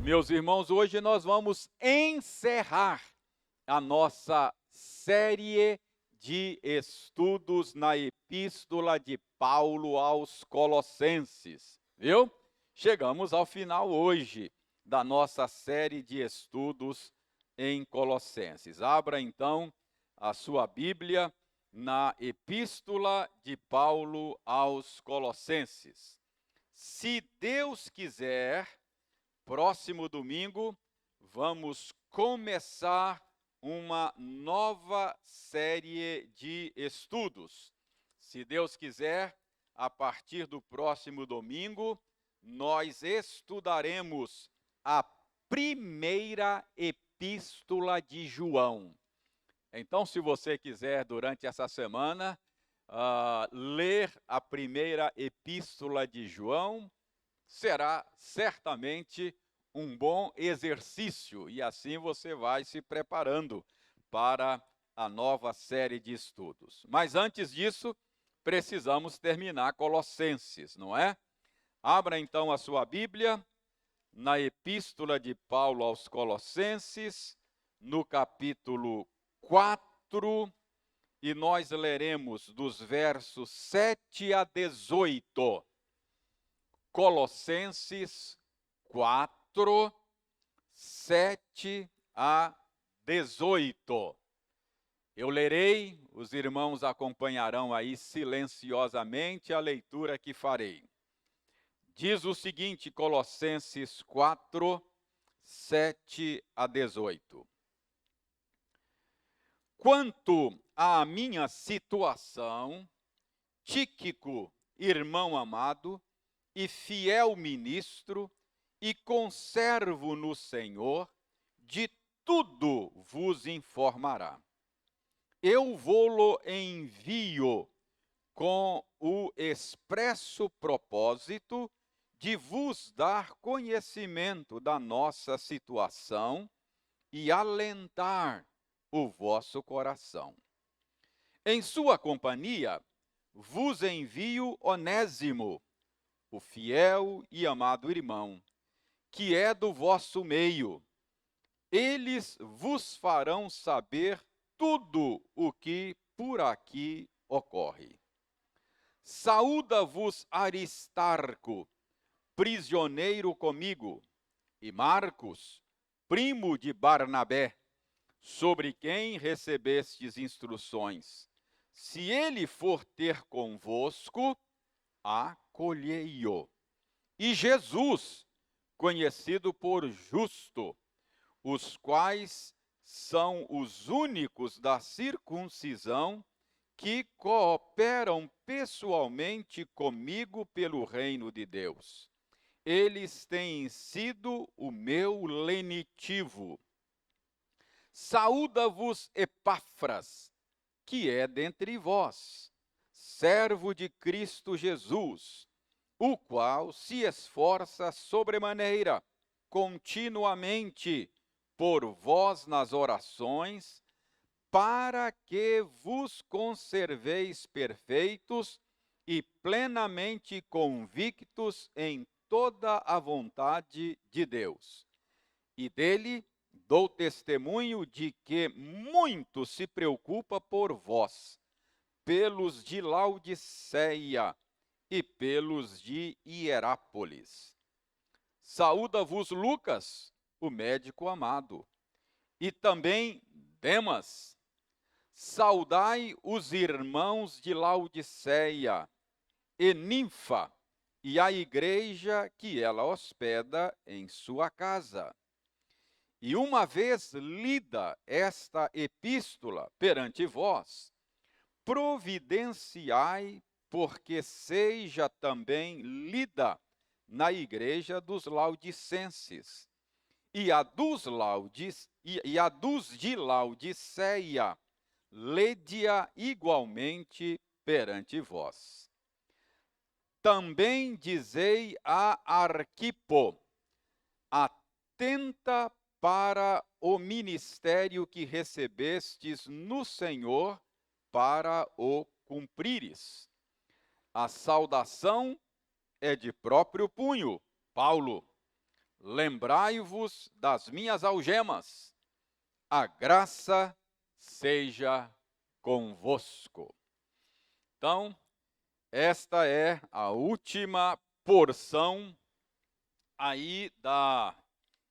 Meus irmãos, hoje nós vamos encerrar a nossa série de estudos na Epístola de Paulo aos Colossenses, viu? Chegamos ao final hoje da nossa série de estudos em Colossenses. Abra então a sua Bíblia na Epístola de Paulo aos Colossenses. Se Deus quiser, próximo domingo, vamos começar uma nova série de estudos. Se Deus quiser, a partir do próximo domingo, nós estudaremos a primeira epístola de João. Então, se você quiser, durante essa semana, ler a primeira epístola de João, será certamente um bom exercício e assim você vai se preparando para a nova série de estudos. Mas antes disso, precisamos terminar Colossenses, não é? Abra então a sua Bíblia na Epístola de Paulo aos Colossenses, no capítulo 4, e nós leremos dos versos 7 a 18. Colossenses 4, 7 a 18. Eu lerei, os irmãos acompanharão aí silenciosamente a leitura que farei. Diz o seguinte, Colossenses 4, 7 a 18. Quanto à minha situação, Tíquico, irmão amado, e fiel ministro, e conservo no Senhor, de tudo vos informará. Eu vou-lo envio com o expresso propósito de vos dar conhecimento da nossa situação e alentar o vosso coração. Em sua companhia, vos envio Onésimo, o fiel e amado irmão, que é do vosso meio. Eles vos farão saber tudo o que por aqui ocorre. Saúda-vos Aristarco, prisioneiro comigo, e Marcos, primo de Barnabé, sobre quem recebestes instruções. Se ele for ter convosco, acolhei-o. E Jesus, conhecido por justo, os quais são os únicos da circuncisão que cooperam pessoalmente comigo pelo reino de Deus. Eles têm sido o meu lenitivo. Saúda-vos Epáfras, que é dentre vós, servo de Cristo Jesus, o qual se esforça sobremaneira, continuamente, por vós nas orações, para que vos conserveis perfeitos e plenamente convictos em toda a vontade de Deus. E dele dou testemunho de que muito se preocupa por vós, pelos de Laodiceia e pelos de Hierápolis. Saúda-vos Lucas, o médico amado, e também Demas. Saudai os irmãos de Laodiceia e Ninfa, e a igreja que ela hospeda em sua casa. E uma vez lida esta epístola perante vós, providenciai porque seja também lida na igreja dos laudicenses. E a dos de Laodiceia, lede-a igualmente perante vós. Também dizei a Arquipo, atenta para o ministério que recebestes no Senhor, para o cumprires. A saudação é de próprio punho, Paulo. lembrai-vos das minhas algemas. A graça seja convosco. Então, esta é a última porção aí da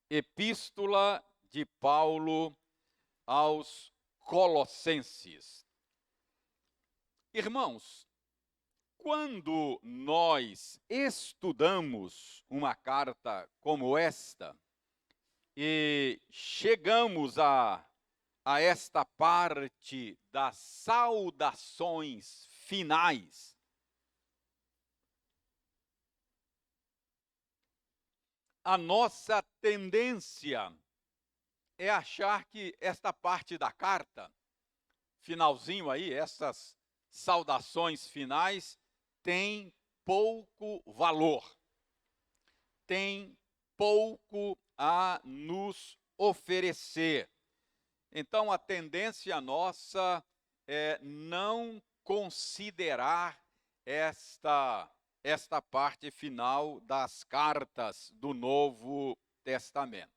Epístola de Paulo aos Colossenses. Irmãos, quando nós estudamos uma carta como esta e chegamos a esta parte das saudações finais, a nossa tendência é achar que esta parte da carta, finalzinho aí, essas saudações finais, tem pouco valor, tem pouco a nos oferecer. Então, a tendência nossa é não considerar esta parte final das cartas do Novo Testamento.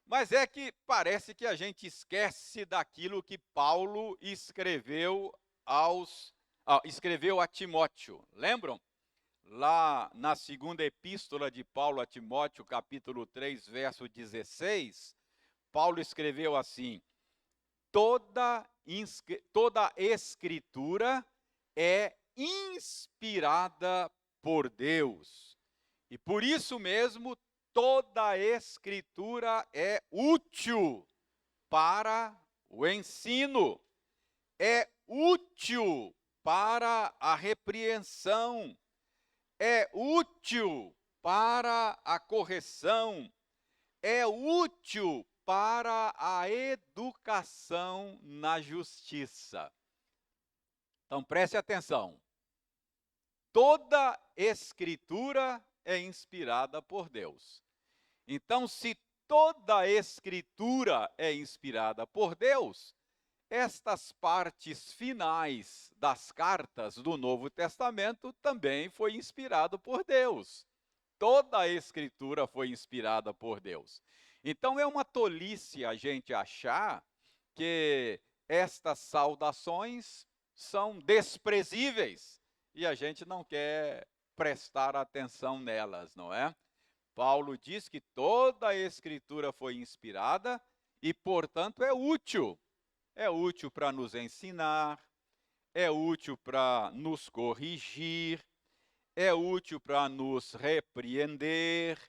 Mas é que parece que a gente esquece daquilo que Paulo escreveu a Timóteo. Lembram? Lá na segunda epístola de Paulo a Timóteo, capítulo 3, verso 16, Paulo escreveu assim: toda escritura é inspirada por Deus. E por isso mesmo, toda escritura é útil para o ensino, é útil para a repreensão, é útil para a correção, é útil para a educação na justiça. Então preste atenção. Toda escritura é inspirada por Deus. Então, se toda escritura é inspirada por Deus, estas partes finais das cartas do Novo Testamento também foi inspirado por Deus. Toda a escritura foi inspirada por Deus. Então é uma tolice a gente achar que estas saudações são desprezíveis e a gente não quer prestar atenção nelas, não é? Paulo diz que toda a escritura foi inspirada e, portanto, é útil. É útil para nos ensinar, é útil para nos corrigir, é útil para nos repreender,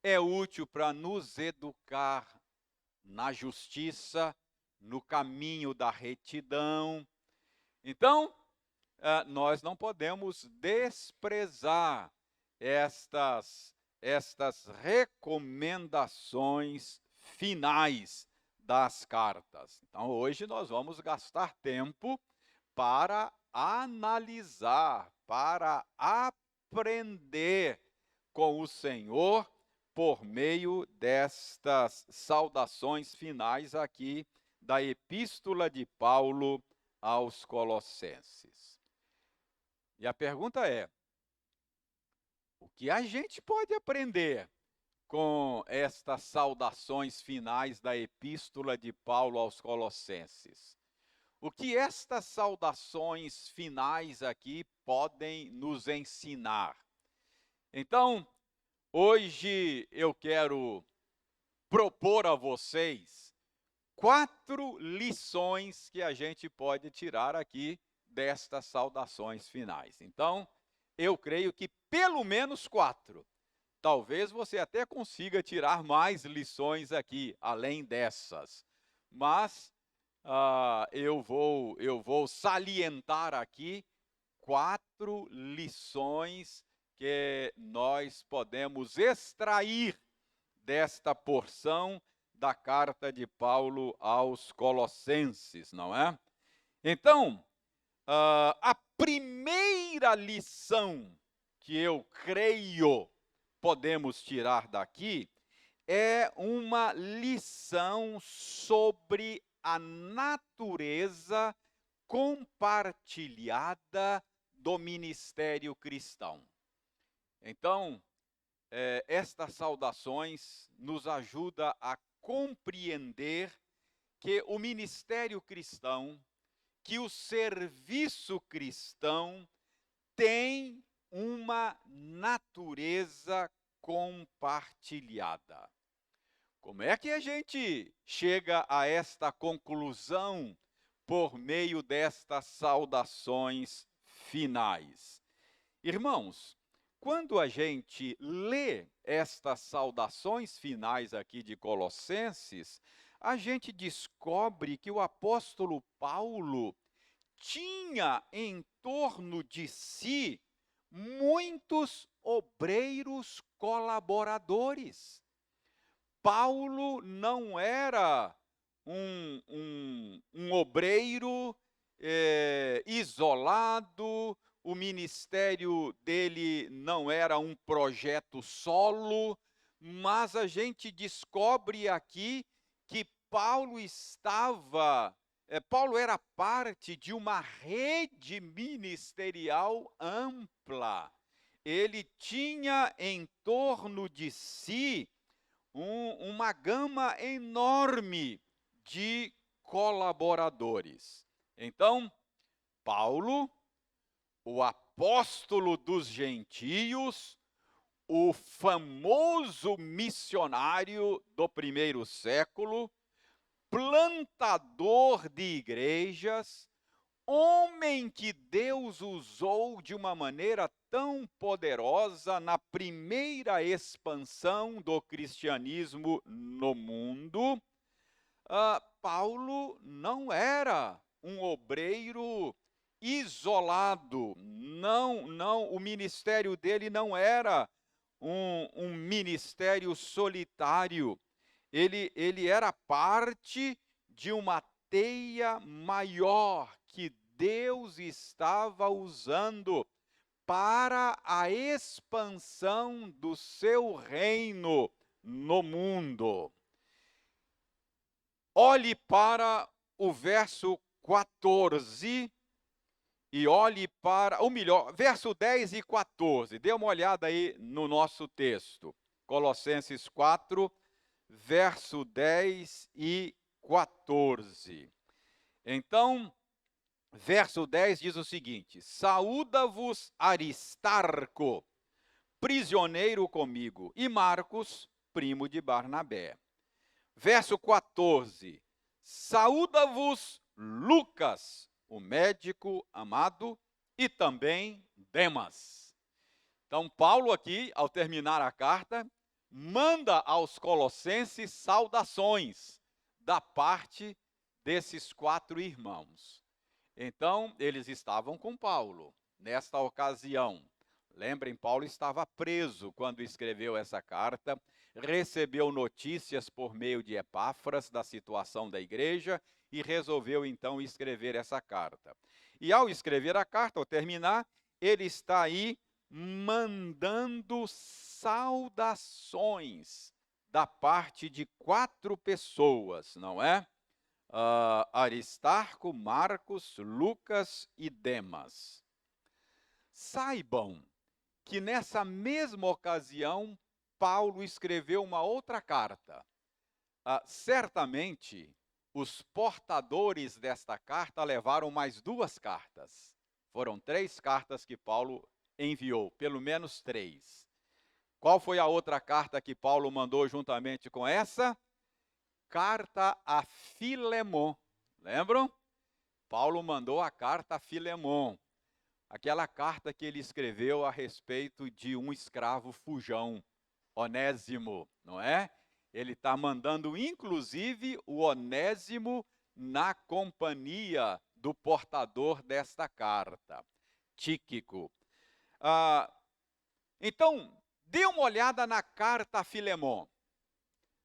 é útil para nos educar na justiça, no caminho da retidão. Então, nós não podemos desprezar estas recomendações finais das cartas. Então, hoje nós vamos gastar tempo para analisar, para aprender com o Senhor por meio destas saudações finais aqui da Epístola de Paulo aos Colossenses. E a pergunta é: o que a gente pode aprender com estas saudações finais da Epístola de Paulo aos Colossenses? O que estas saudações finais aqui podem nos ensinar? Então, hoje eu quero propor a vocês 4 lições que a gente pode tirar aqui destas saudações finais. Então, eu creio que pelo menos 4. Talvez você até consiga tirar mais lições aqui, além dessas. Mas eu vou salientar aqui 4 lições que nós podemos extrair desta porção da carta de Paulo aos Colossenses, não é? Então, a primeira lição que eu creio podemos tirar daqui é uma lição sobre a natureza compartilhada do ministério cristão. Então, estas saudações nos ajuda a compreender que o ministério cristão, que o serviço cristão tem uma natureza compartilhada. Como é que a gente chega a esta conclusão por meio destas saudações finais? Irmãos, quando a gente lê estas saudações finais aqui de Colossenses, a gente descobre que o apóstolo Paulo tinha em torno de si muitos obreiros colaboradores. Paulo não era um obreiro isolado, o ministério dele não era um projeto solo, mas a gente descobre aqui que Paulo era parte de uma rede ministerial ampla. Ele tinha em torno de si uma gama enorme de colaboradores. Então, Paulo, o apóstolo dos gentios, o famoso missionário do primeiro século, plantador de igrejas, homem que Deus usou de uma maneira tão poderosa na primeira expansão do cristianismo no mundo, Paulo não era um obreiro isolado, o ministério dele não era um ministério solitário, ele era parte de uma teia maior que Deus estava usando para a expansão do seu reino no mundo. Olhe para o verso 14 e olhe para, ou melhor, verso 10 e 14. Dê uma olhada aí no nosso texto. Colossenses 4, verso 10 e 14. Então, verso 10 diz o seguinte: saúda-vos Aristarco, prisioneiro comigo, e Marcos, primo de Barnabé. Verso 14: saúda-vos Lucas, o médico amado, e também Demas. Então, Paulo aqui, ao terminar a carta, manda aos colossenses saudações da parte desses 4 irmãos. Então, eles estavam com Paulo nesta ocasião. Lembrem, Paulo estava preso quando escreveu essa carta, recebeu notícias por meio de Epáfras da situação da igreja e resolveu então escrever essa carta. E ao escrever a carta, ao terminar, ele está aí mandando saudações da parte de 4 pessoas, não é? Aristarco, Marcos, Lucas e Demas. Saibam que nessa mesma ocasião, Paulo escreveu uma outra carta. Certamente, os portadores desta carta levaram mais 2 cartas. Foram 3 cartas que Paulo enviou, pelo menos 3. Qual foi a outra carta que Paulo mandou juntamente com essa? Carta a Filemon. Lembram? Paulo mandou a carta a Filemon. Aquela carta que ele escreveu a respeito de um escravo fujão, Onésimo, não é? Ele está mandando, inclusive, o Onésimo na companhia do portador desta carta, Tíquico. Então, dê uma olhada na carta a Filemon.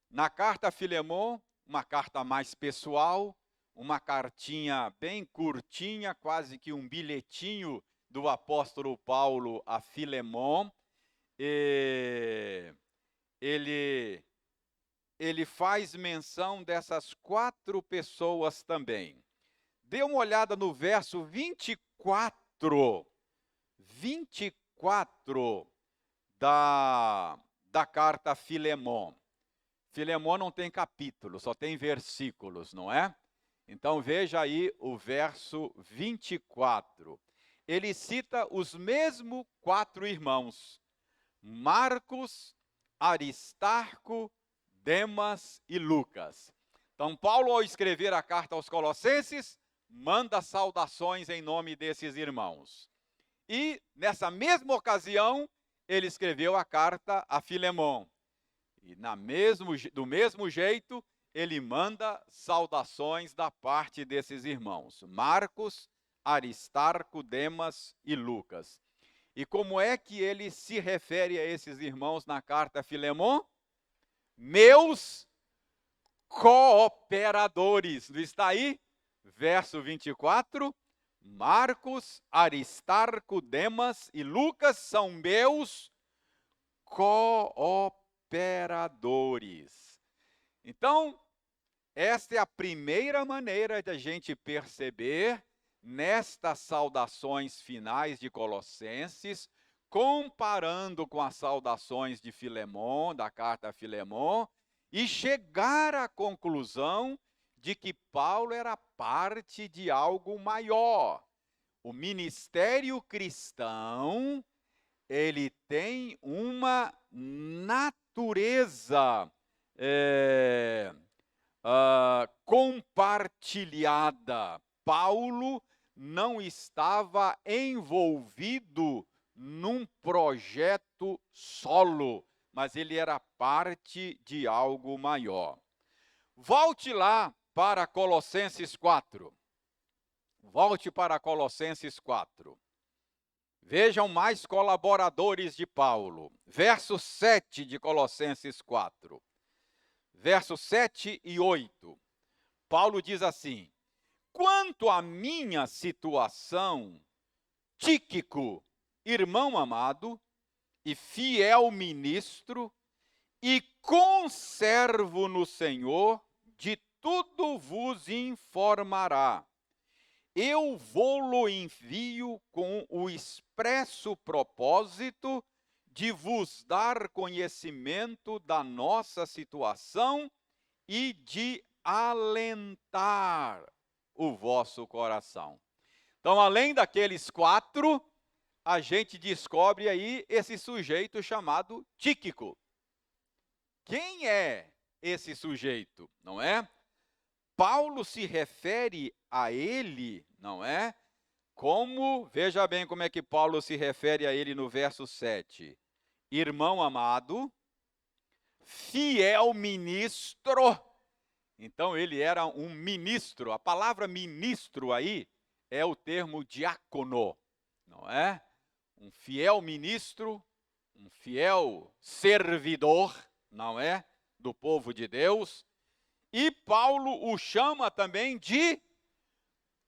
Na carta a Filemon, uma carta mais pessoal, uma cartinha bem curtinha, quase que um bilhetinho do apóstolo Paulo a Filemon. Ele faz menção dessas 4 pessoas também. Dê uma olhada no verso 24 da da carta a Filemon. Filemon não tem capítulo, só tem versículos, não é? Então veja aí o verso 24. Ele cita os mesmos 4 irmãos: Marcos, Aristarco, Demas e Lucas. Então Paulo, ao escrever a carta aos Colossenses, manda saudações em nome desses irmãos. E nessa mesma ocasião, ele escreveu a carta a Filemon. E do mesmo jeito, ele manda saudações da parte desses irmãos: Marcos, Aristarco, Demas e Lucas. E como é que ele se refere a esses irmãos na carta a Filemon? Meus cooperadores. Não está aí? Verso 24. Marcos, Aristarco, Demas e Lucas são meus cooperadores. Então, esta é a primeira maneira de a gente perceber, nestas saudações finais de Colossenses, comparando com as saudações de Filemon, da carta a Filemon, e chegar à conclusão de que Paulo era parte de algo maior. O ministério cristão, ele tem uma natureza compartilhada. Paulo não estava envolvido num projeto solo, mas ele era parte de algo maior. Volte lá para Colossenses 4. Volte para Colossenses 4. Vejam mais colaboradores de Paulo. Verso 7 de Colossenses 4. Versos 7 e 8. Paulo diz assim: quanto à minha situação, Tíquico, irmão amado e fiel ministro e conservo no Senhor, de tudo vos informará. Eu vou-lo envio com o expresso propósito de vos dar conhecimento da nossa situação e de alentar o vosso coração. Então, além daqueles 4, a gente descobre aí esse sujeito chamado Tíquico. Quem é esse sujeito, não é? Paulo se refere a ele, não é? Como, veja bem como é que Paulo se refere a ele no verso 7. Irmão amado, fiel ministro. Então ele era um ministro. A palavra ministro aí é o termo diácono, não é? Um fiel ministro, um fiel servidor, não é? Do povo de Deus. E Paulo o chama também de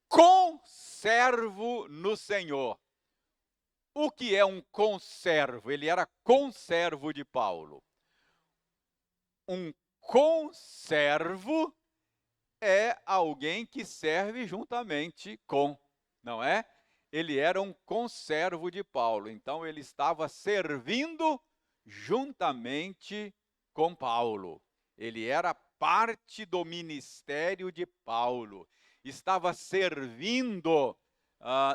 conservo no Senhor. O que é um conservo? Ele era conservo de Paulo. Um conservo é alguém que serve juntamente com, não é? Ele era um conservo de Paulo, então ele estava servindo juntamente com Paulo. Ele era parte do ministério de Paulo, estava servindo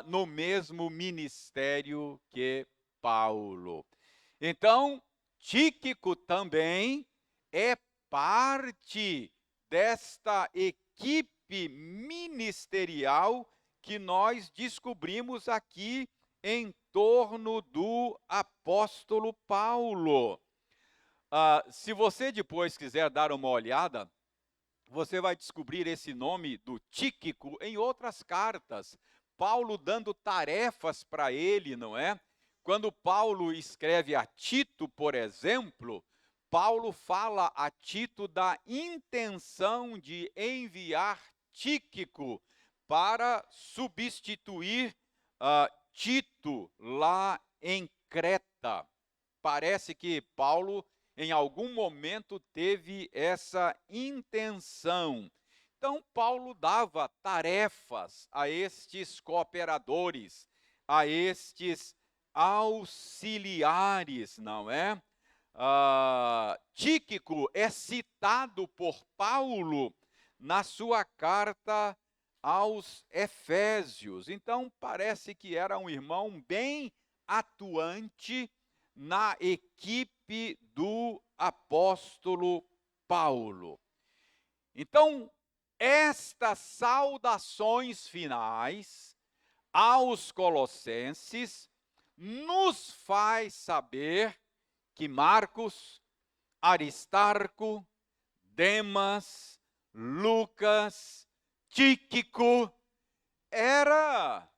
no mesmo ministério que Paulo. Então, Tíquico também é parte desta equipe ministerial que nós descobrimos aqui em torno do apóstolo Paulo. Se você depois quiser dar uma olhada, você vai descobrir esse nome do Tíquico em outras cartas. Paulo dando tarefas para ele, não é? Quando Paulo escreve a Tito, por exemplo, Paulo fala a Tito da intenção de enviar Tíquico para substituir Tito lá em Creta. Parece que Paulo, em algum momento, teve essa intenção. Então, Paulo dava tarefas a estes cooperadores, a estes auxiliares, não é? Tíquico é citado por Paulo na sua carta aos Efésios. Então, parece que era um irmão bem atuante na equipe do apóstolo Paulo. Então, estas saudações finais aos Colossenses nos faz saber que Marcos, Aristarco, Demas, Lucas, Tíquico era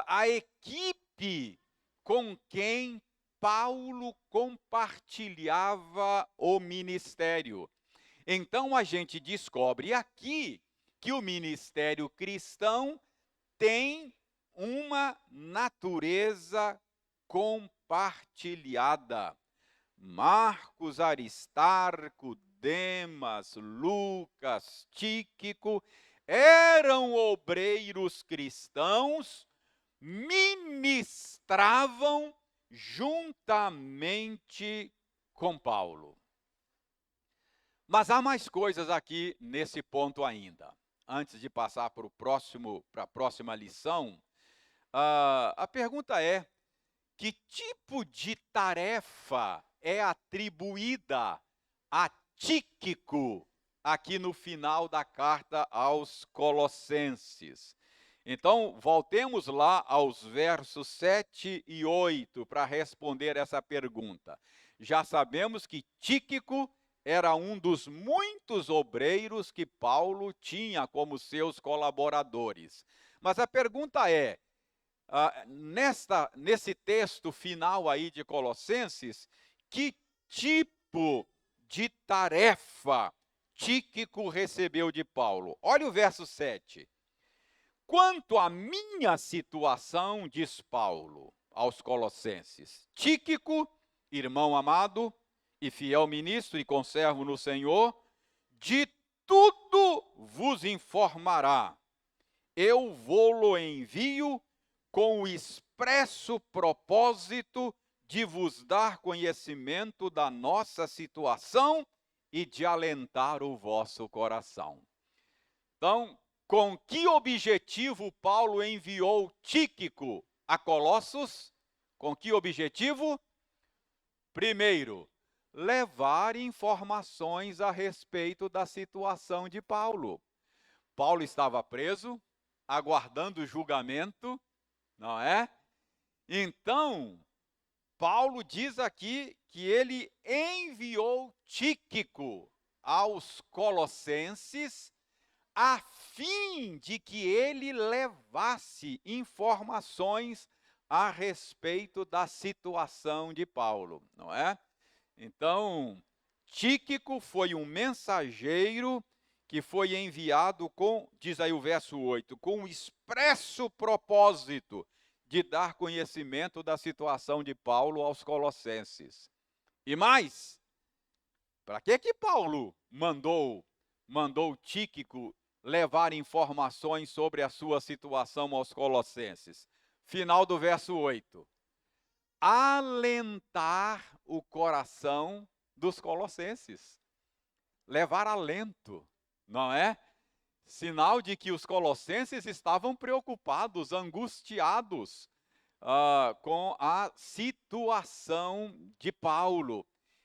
a equipe com quem Paulo compartilhava o ministério. Então a gente descobre aqui que o ministério cristão tem uma natureza compartilhada. Marcos, Aristarco, Demas, Lucas, Tíquico eram obreiros cristãos, ministravam juntamente com Paulo. Mas há mais coisas aqui nesse ponto ainda. Antes de passar para a próxima lição, a pergunta é: que tipo de tarefa é atribuída a Tíquico aqui no final da carta aos Colossenses? Então, voltemos lá aos versos 7 e 8 para responder essa pergunta. Já sabemos que Tíquico era um dos muitos obreiros que Paulo tinha como seus colaboradores. Mas a pergunta é, nesse texto final aí de Colossenses, que tipo de tarefa Tíquico recebeu de Paulo? Olha o verso 7. Quanto à minha situação, diz Paulo aos Colossenses, Tíquico, irmão amado e fiel ministro e conservo no Senhor, de tudo vos informará. Eu vou-lo envio com o expresso propósito de vos dar conhecimento da nossa situação e de alentar o vosso coração. Então, com que objetivo Paulo enviou Tíquico a Colossos? Com que objetivo? Primeiro, levar informações a respeito da situação de Paulo. Paulo estava preso, aguardando julgamento, não é? Então, Paulo diz aqui que ele enviou Tíquico aos Colossenses a fim de que ele levasse informações a respeito da situação de Paulo, não é? Então, Tíquico foi um mensageiro que foi enviado com, diz aí o verso 8, com o expresso propósito de dar conhecimento da situação de Paulo aos Colossenses. E mais, para que Paulo mandou Tíquico levar informações sobre a sua situação aos Colossenses? Final do verso 8. Alentar o coração dos colossenses. Levar alento, não é? Sinal de que os colossenses estavam preocupados, angustiados com a situação de Paulo.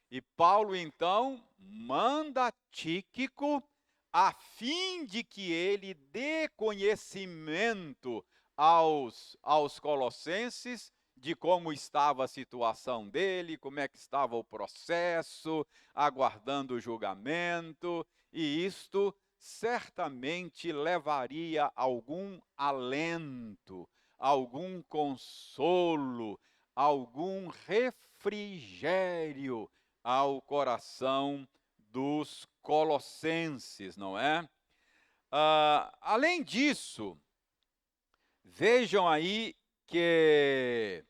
E Paulo, então, manda Tíquico a fim de que ele dê conhecimento aos colossenses de como estava a situação dele, como é que estava o processo, aguardando o julgamento, e isto certamente levaria algum alento, algum consolo, algum refrigério ao coração dos colossenses, não é? Além disso, vejam aí que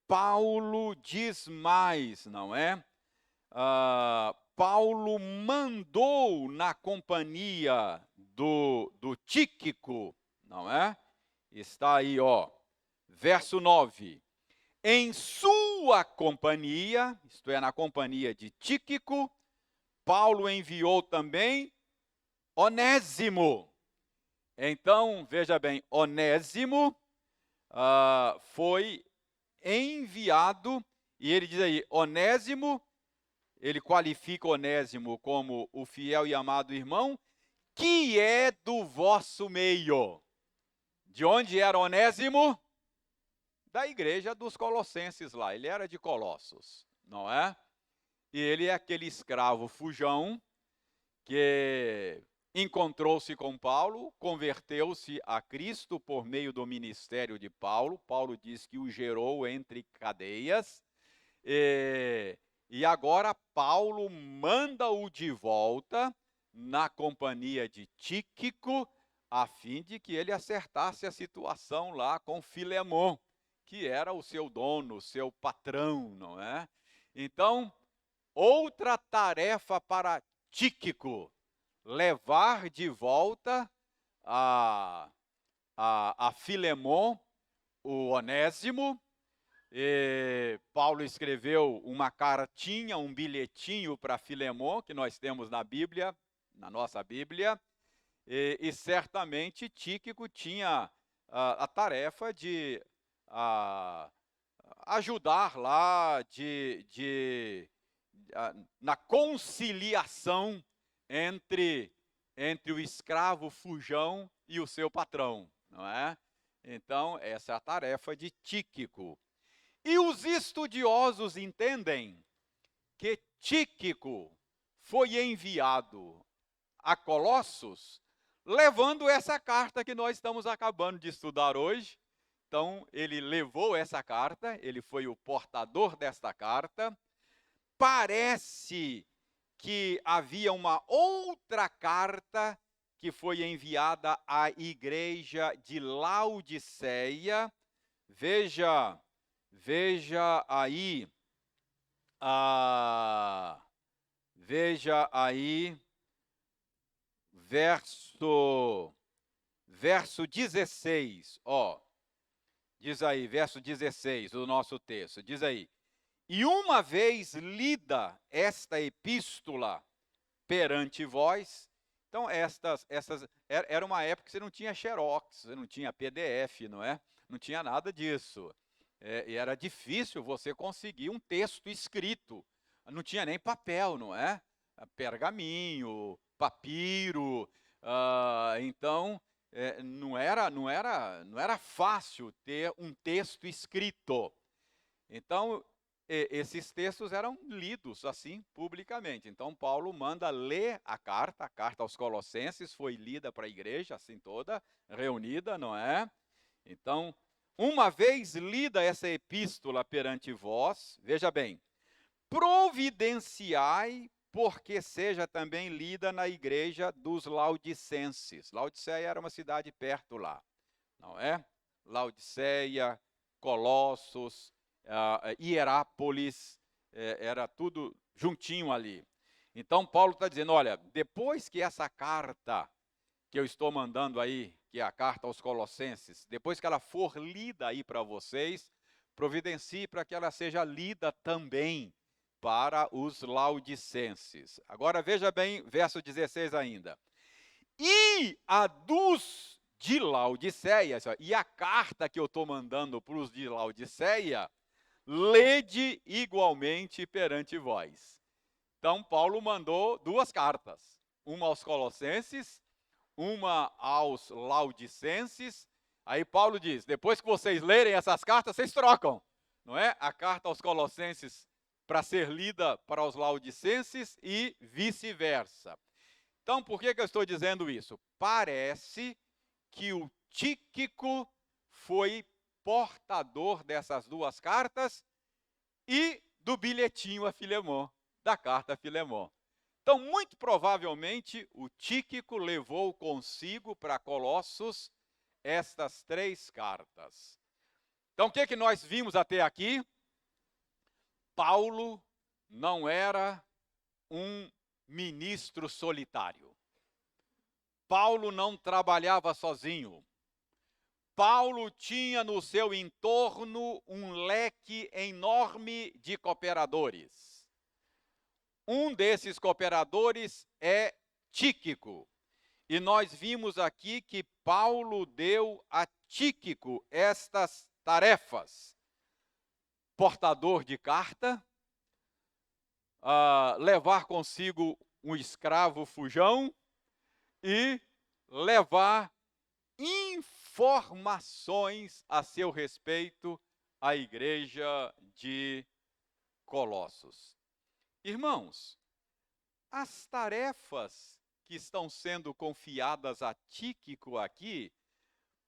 Paulo diz mais, não é? Paulo mandou na companhia do Tíquico, não é? Está aí, ó, verso 9. em sua companhia, isto é, na companhia de Tíquico, Paulo enviou também Onésimo. Então, veja bem, Onésimo foi enviado, e ele diz aí, Onésimo, ele qualifica Onésimo como o fiel e amado irmão, que é do vosso meio. De onde era Onésimo? Da igreja dos Colossenses lá, ele era de Colossos, não é? E ele é aquele escravo fujão que encontrou-se com Paulo, converteu-se a Cristo por meio do ministério de Paulo. Paulo diz que o gerou entre cadeias. E agora Paulo manda-o de volta na companhia de Tíquico, a fim de que ele acertasse a situação lá com Filemon, que era o seu dono, o seu patrão, não é? Então, outra tarefa para Tíquico, levar de volta a Filemon, o Onésimo. Paulo escreveu uma cartinha, um bilhetinho para Filemon, que nós temos na Bíblia, na nossa Bíblia, e certamente Tíquico tinha a tarefa de ajudar lá na conciliação entre o escravo fujão e o seu patrão, não é? Então, essa é a tarefa de Tíquico. E os estudiosos entendem que Tíquico foi enviado a Colossos levando essa carta que nós estamos acabando de estudar hoje. Então, ele levou essa carta, ele foi o portador desta carta. Parece que havia uma outra carta que foi enviada à igreja de Laodiceia. Veja aí, verso 16, diz aí, verso 16 do nosso texto, diz aí, e uma vez lida esta epístola perante vós, então era uma época que você não tinha xerox, você não tinha PDF, não é? Não tinha nada disso. E era difícil você conseguir um texto escrito. Não tinha nem papel, não é? Pergaminho, papiro. Então, não era fácil ter um texto escrito. Então, esses textos eram lidos assim publicamente. Então, Paulo manda ler a carta aos Colossenses, foi lida para a igreja assim toda, reunida, não é? Então, uma vez lida essa epístola perante vós, veja bem, providenciai porque seja também lida na igreja dos Laodicenses. Laodiceia era uma cidade perto lá, não é? Laodiceia, Colossos, Hierápolis, era tudo juntinho ali. Então, Paulo está dizendo, olha, depois que essa carta que eu estou mandando aí, que é a carta aos Colossenses, depois que ela for lida aí para vocês, providencie para que ela seja lida também para os laodicenses. Agora veja bem, verso 16 ainda. E a dos de Laodiceia, e a carta que eu estou mandando para os de Laodiceia, lede igualmente perante vós. Então, Paulo mandou duas cartas, uma aos Colossenses, uma aos Laodicenses. Aí Paulo diz, depois que vocês lerem essas cartas, vocês trocam, não é? A carta aos Colossenses para ser lida para os Laodicenses e vice-versa. Então, por que eu estou dizendo isso? Parece que o Tíquico foi portador dessas duas cartas e do bilhetinho a Filemon, da carta a Filemon. Então, muito provavelmente, o Tíquico levou consigo para Colossos estas três cartas. Então, o que nós vimos até aqui? Paulo não era um ministro solitário. Paulo não trabalhava sozinho. Paulo tinha no seu entorno um leque enorme de cooperadores. Um desses cooperadores é Tíquico. E nós vimos aqui que Paulo deu a Tíquico estas tarefas: portador de carta, levar consigo um escravo fujão e levar informações a seu respeito à igreja de Colossos. Irmãos, as tarefas que estão sendo confiadas a Tíquico aqui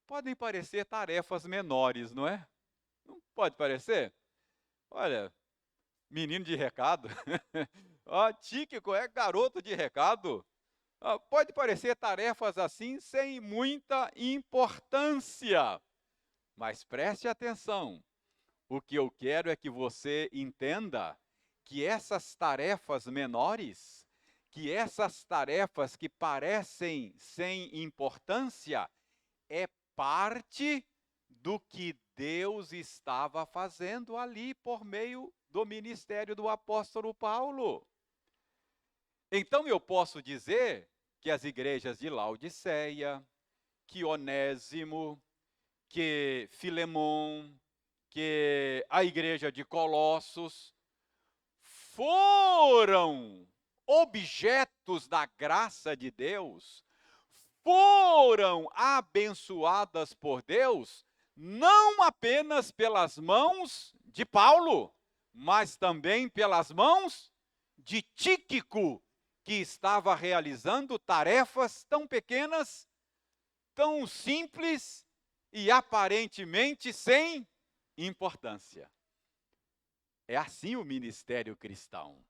podem parecer tarefas menores, não é? Não pode parecer? Olha, menino de recado. Tíquico é garoto de recado. Pode parecer tarefas assim sem muita importância. Mas preste atenção. O que eu quero é que você entenda que essas tarefas menores, que essas tarefas que parecem sem importância, é parte do que Deus estava fazendo ali por meio do ministério do apóstolo Paulo. Então eu posso dizer que as igrejas de Laodiceia, que Onésimo, que Filemon, que a igreja de Colossos foram objetos da graça de Deus, foram abençoadas por Deus, não apenas pelas mãos de Paulo, mas também pelas mãos de Tíquico, que estava realizando tarefas tão pequenas, tão simples e aparentemente sem importância. É assim o ministério cristão.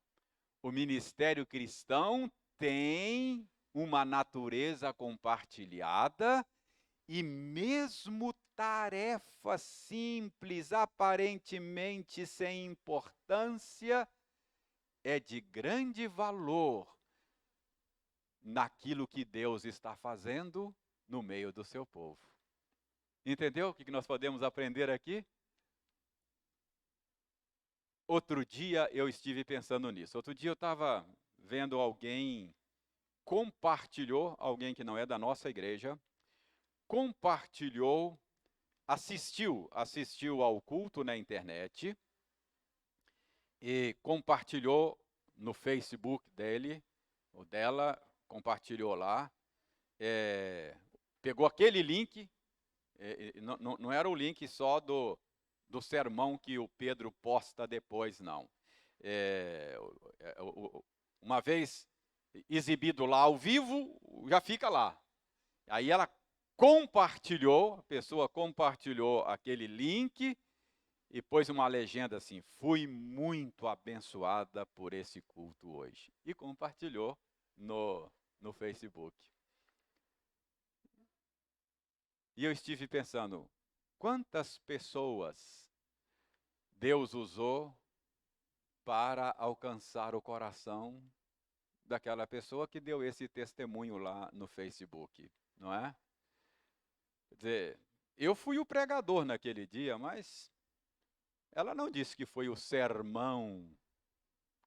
O ministério cristão tem uma natureza compartilhada e mesmo tarefas simples, aparentemente sem importância, é de grande valor naquilo que Deus está fazendo no meio do seu povo. Entendeu o que nós podemos aprender aqui? Outro dia eu estive pensando nisso. Outro dia eu estava vendo alguém alguém que não é da nossa igreja, assistiu ao culto na internet e compartilhou no Facebook dele, ou dela, compartilhou lá, pegou aquele link, não era o link só do sermão que o Pedro posta depois, não. Uma vez exibido lá ao vivo, já fica lá. Aí ela a pessoa compartilhou aquele link e pôs uma legenda assim: fui muito abençoada por esse culto hoje. E compartilhou no Facebook. E eu estive pensando, quantas pessoas Deus usou para alcançar o coração daquela pessoa que deu esse testemunho lá no Facebook, não é? Quer dizer, eu fui o pregador naquele dia, mas ela não disse que foi o sermão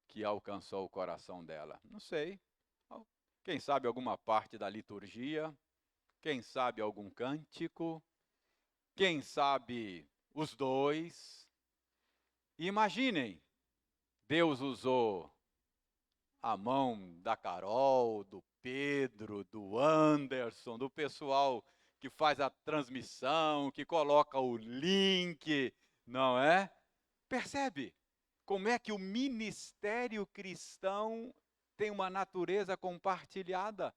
que alcançou o coração dela. Não sei. Quem sabe alguma parte da liturgia, quem sabe algum cântico, quem sabe os dois. E imaginem, Deus usou a mão da Carol, do Pedro, do Anderson, do pessoal que faz a transmissão, que coloca o link, não é? Percebe como é que o ministério cristão tem uma natureza compartilhada?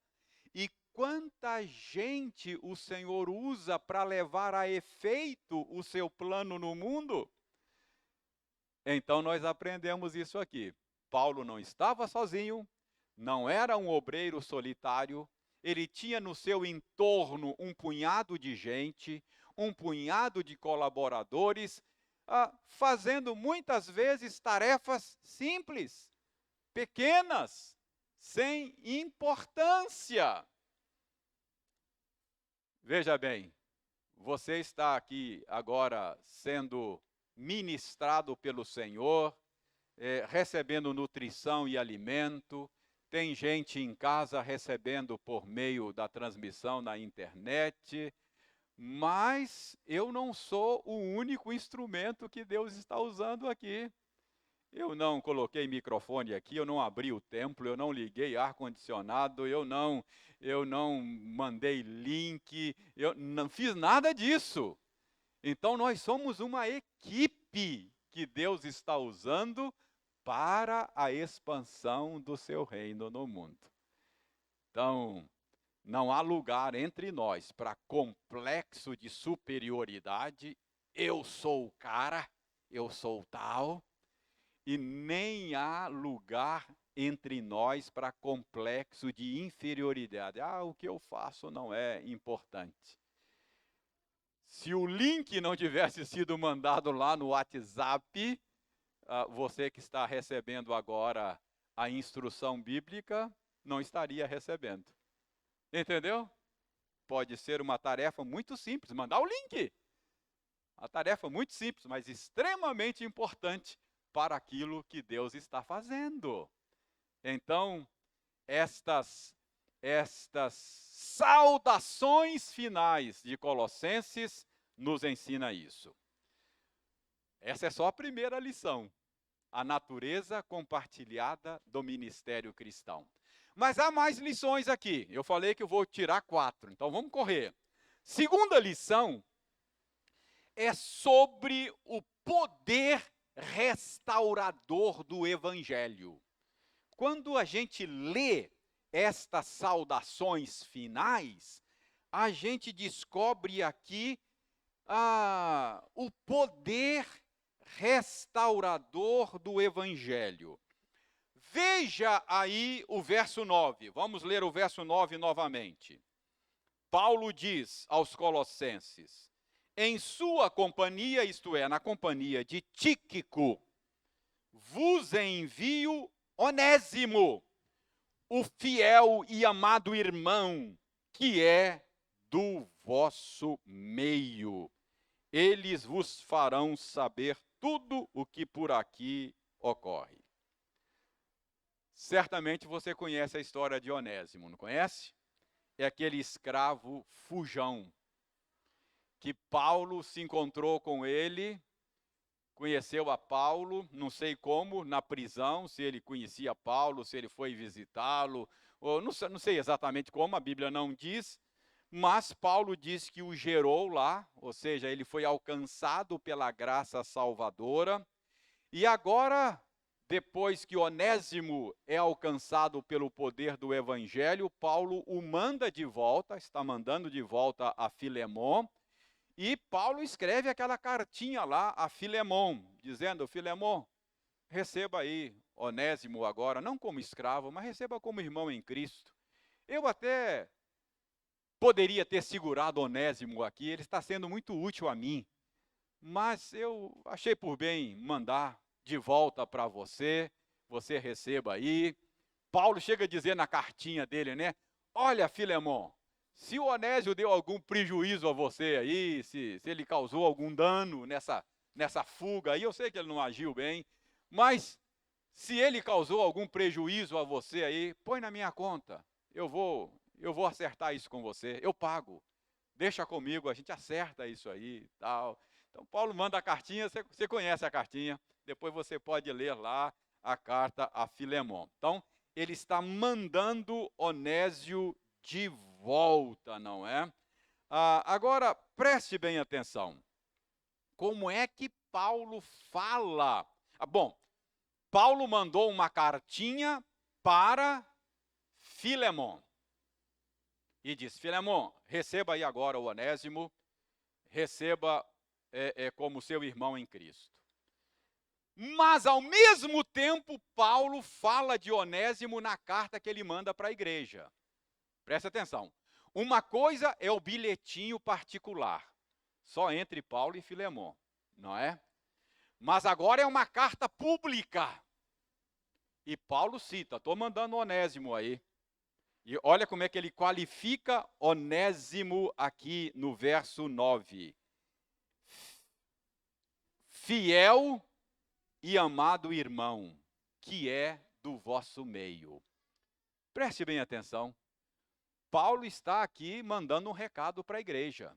E quanta gente o Senhor usa para levar a efeito o seu plano no mundo? Então nós aprendemos isso aqui. Paulo não estava sozinho, não era um obreiro solitário, ele tinha no seu entorno um punhado de gente, um punhado de colaboradores, fazendo muitas vezes tarefas simples, pequenas, sem importância. Veja bem, você está aqui agora sendo ministrado pelo Senhor, recebendo nutrição e alimento. Tem gente em casa recebendo por meio da transmissão na internet. Mas eu não sou o único instrumento que Deus está usando aqui. Eu não coloquei microfone aqui, eu não abri o templo, eu não liguei ar-condicionado, eu não mandei link, eu não fiz nada disso. Então nós somos uma equipe que Deus está usando para a expansão do seu reino no mundo. Então, não há lugar entre nós para complexo de superioridade, eu sou o cara, eu sou o tal, e nem há lugar entre nós para complexo de inferioridade. O que eu faço não é importante. Se o link não tivesse sido mandado lá no WhatsApp, você que está recebendo agora a instrução bíblica, não estaria recebendo. Entendeu? Pode ser uma tarefa muito simples, mandar o link. Uma tarefa muito simples, mas extremamente importante para aquilo que Deus está fazendo. Então, estas saudações finais de Colossenses nos ensina isso. Essa é só a primeira lição, a natureza compartilhada do ministério cristão. Mas há mais lições aqui. Eu falei que eu vou tirar 4, então vamos correr. Segunda lição é sobre o poder restaurador do Evangelho. Quando a gente lê estas saudações finais, a gente descobre aqui o poder restaurador do Evangelho. Veja aí o verso 9. Vamos ler o verso 9 novamente. Paulo diz aos Colossenses: em sua companhia, isto é, na companhia de Tíquico, vos envio Onésimo, o fiel e amado irmão, que é do vosso meio. Eles vos farão saber tudo o que por aqui ocorre. Certamente você conhece a história de Onésimo, não conhece? É aquele escravo fujão, que Paulo se encontrou com ele, conheceu a Paulo, não sei como, na prisão, se ele conhecia Paulo, se ele foi visitá-lo, ou não sei exatamente como, a Bíblia não diz, mas Paulo diz que o gerou lá, ou seja, ele foi alcançado pela graça salvadora, e agora, depois que Onésimo é alcançado pelo poder do Evangelho, Paulo o manda de volta, está mandando de volta a Filemon, e Paulo escreve aquela cartinha lá a Filemon, dizendo: Filemon, receba aí Onésimo agora, não como escravo, mas receba como irmão em Cristo. Eu até poderia ter segurado Onésimo aqui, ele está sendo muito útil a mim, mas eu achei por bem mandar de volta para você, você receba aí. Paulo chega a dizer na cartinha dele, né? Olha, Filemon, se o Onésio deu algum prejuízo a você aí, se ele causou algum dano nessa fuga aí, eu sei que ele não agiu bem, mas se ele causou algum prejuízo a você aí, põe na minha conta. Eu vou acertar isso com você, eu pago. Deixa comigo, a gente acerta isso aí e tal. Então, Paulo manda a cartinha, você conhece a cartinha, depois você pode ler lá a carta a Filemon. Então, ele está mandando Onésio de volta, não é? Agora, preste bem atenção. Como é que Paulo fala? Bom, Paulo mandou uma cartinha para Filemon. E diz: Filemon, receba aí agora o Onésimo, receba como seu irmão em Cristo. Mas, ao mesmo tempo, Paulo fala de Onésimo na carta que ele manda para a igreja. Presta atenção. Uma coisa é o bilhetinho particular, só entre Paulo e Filemon, não é? Mas agora é uma carta pública. E Paulo cita: estou mandando Onésimo aí. E olha como é que ele qualifica Onésimo aqui no verso 9. Fiel e amado irmão, que é do vosso meio. Preste bem atenção. Paulo está aqui mandando um recado para a igreja.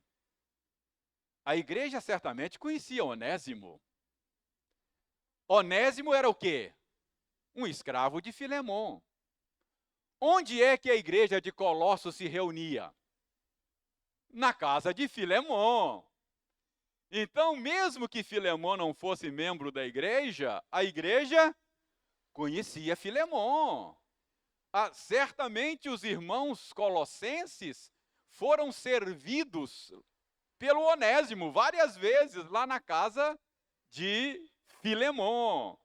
A igreja certamente conhecia Onésimo. Onésimo era o quê? Um escravo de Filemon. Onde é que a igreja de Colossos se reunia? Na casa de Filemon. Então, mesmo que Filemon não fosse membro da igreja, a igreja conhecia Filemon. Certamente os irmãos colossenses foram servidos pelo Onésimo várias vezes lá na casa de Filemon.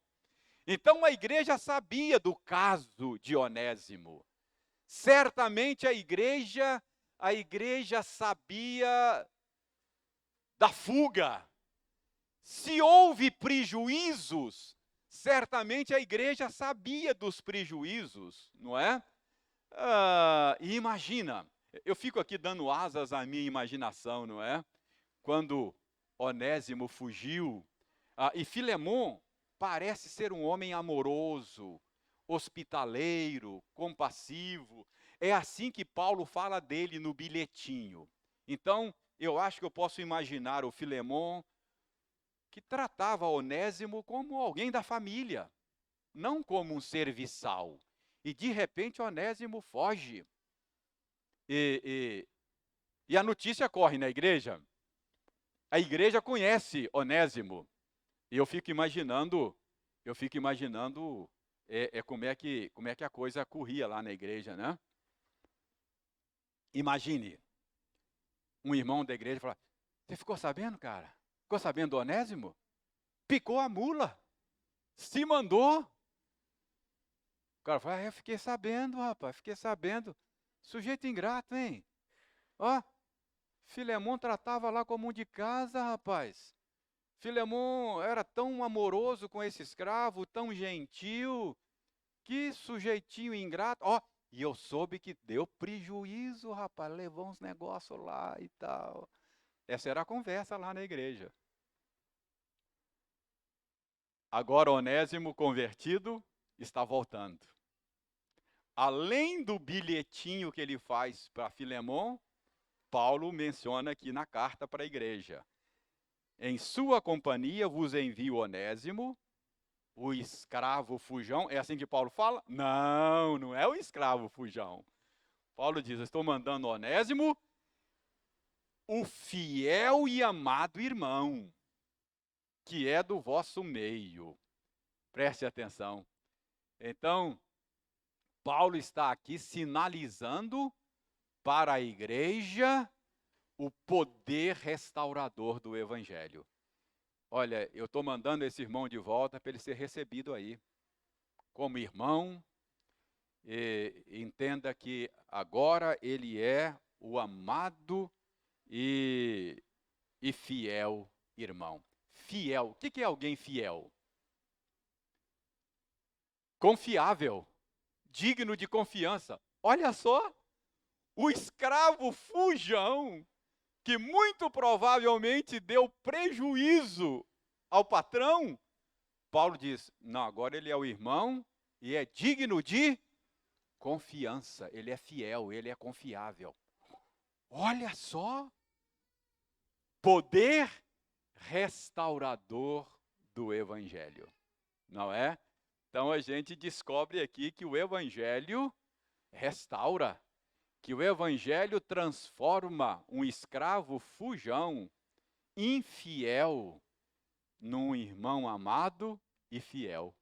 Então a igreja sabia do caso de Onésimo. Certamente a igreja sabia da fuga. Se houve prejuízos, certamente a igreja sabia dos prejuízos, não é? E imagina, eu fico aqui dando asas à minha imaginação, não é? Quando Onésimo fugiu, e Filemon parece ser um homem amoroso, hospitaleiro, compassivo. É assim que Paulo fala dele no bilhetinho. Então, eu acho que eu posso imaginar o Filemon que tratava Onésimo como alguém da família, não como um serviçal. E de repente Onésimo foge. E a notícia corre na igreja. A igreja conhece Onésimo. E eu fico imaginando como é que a coisa corria lá na igreja, né? Imagine um irmão da igreja falar: você ficou sabendo, cara? Ficou sabendo do Onésimo? Picou a mula. Se mandou. O cara fala: eu fiquei sabendo, rapaz, fiquei sabendo. Sujeito ingrato, hein? Ó, Filemon tratava lá como um de casa, rapaz. Filemon era tão amoroso com esse escravo, tão gentil. Que sujeitinho ingrato. Ó, e eu soube que deu prejuízo, rapaz. Levou uns negócios lá e tal. Essa era a conversa lá na igreja. Agora Onésimo, convertido, está voltando. Além do bilhetinho que ele faz para Filemon, Paulo menciona aqui na carta para a igreja: em sua companhia vos envio Onésimo, o escravo fujão. É assim que Paulo fala? Não, não é o escravo fujão. Paulo diz: estou mandando Onésimo, o fiel e amado irmão, que é do vosso meio. Preste atenção. Então, Paulo está aqui sinalizando para a igreja o poder restaurador do evangelho. Olha, eu estou mandando esse irmão de volta para ele ser recebido aí como irmão. E entenda que agora ele é o amado e fiel irmão. Fiel. O que é alguém fiel? Confiável, digno de confiança. Olha só, o escravo fujão, que muito provavelmente deu prejuízo ao patrão, Paulo diz: não, agora ele é o irmão e é digno de confiança, ele é fiel, ele é confiável. Olha só, poder restaurador do evangelho, não é? Então a gente descobre aqui que o evangelho restaura, que o evangelho transforma um escravo fujão, infiel, num irmão amado e fiel.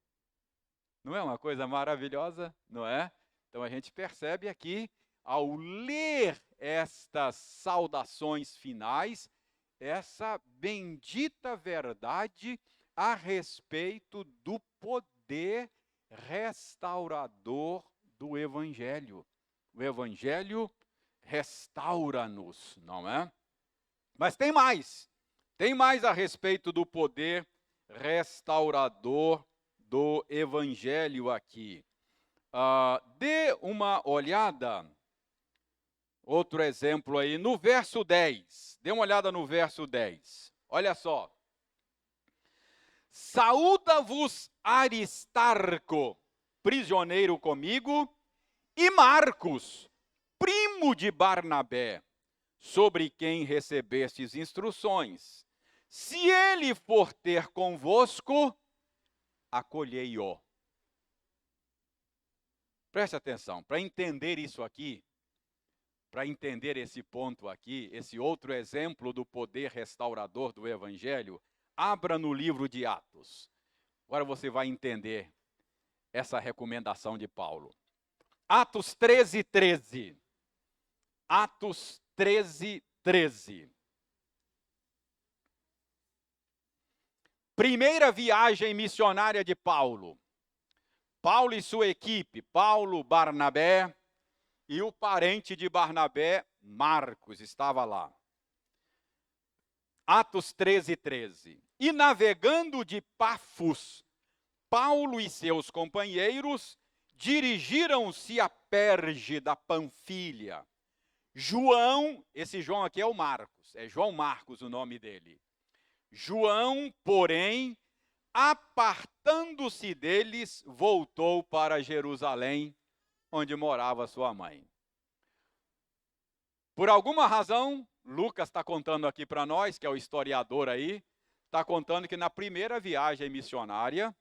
Não é uma coisa maravilhosa, não é? Então a gente percebe aqui, ao ler estas saudações finais, essa bendita verdade a respeito do poder restaurador do evangelho. O evangelho restaura-nos, não é? Mas tem mais a respeito do poder restaurador do evangelho aqui. Dê uma olhada, outro exemplo aí, no verso 10. Dê uma olhada no verso 10. Olha só. Saúda-vos Aristarco, prisioneiro comigo, e Marcos, primo de Barnabé, sobre quem recebestes instruções. Se ele for ter convosco, acolhei-o. Preste atenção, para entender isso aqui, para entender esse ponto aqui, esse outro exemplo do poder restaurador do Evangelho, abra no livro de Atos. Agora você vai entender essa recomendação de Paulo. Atos 13, 13. Atos 13, 13. Primeira viagem missionária de Paulo. Paulo e sua equipe, Paulo, Barnabé e o parente de Barnabé, Marcos, estava lá. Atos 13, 13. E navegando de Pafos, Paulo e seus companheiros dirigiram-se a Perge da Panfilha. João, esse João aqui é o Marcos, é João Marcos o nome dele. João, porém, apartando-se deles, voltou para Jerusalém, onde morava sua mãe. Por alguma razão, Lucas está contando aqui para nós, que é o historiador aí, está contando que na primeira viagem missionária,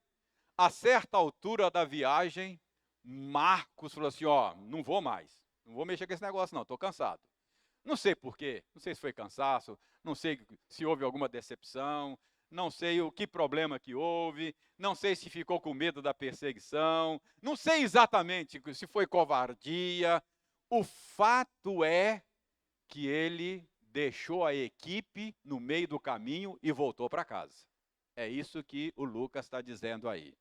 a certa altura da viagem, Marcos falou assim, não vou mais, não vou mexer com esse negócio não, estou cansado. Não sei por quê, não sei se foi cansaço, não sei se houve alguma decepção, não sei o que problema que houve, não sei se ficou com medo da perseguição, não sei exatamente se foi covardia. O fato é que ele deixou a equipe no meio do caminho e voltou para casa. É isso que o Lucas está dizendo aí.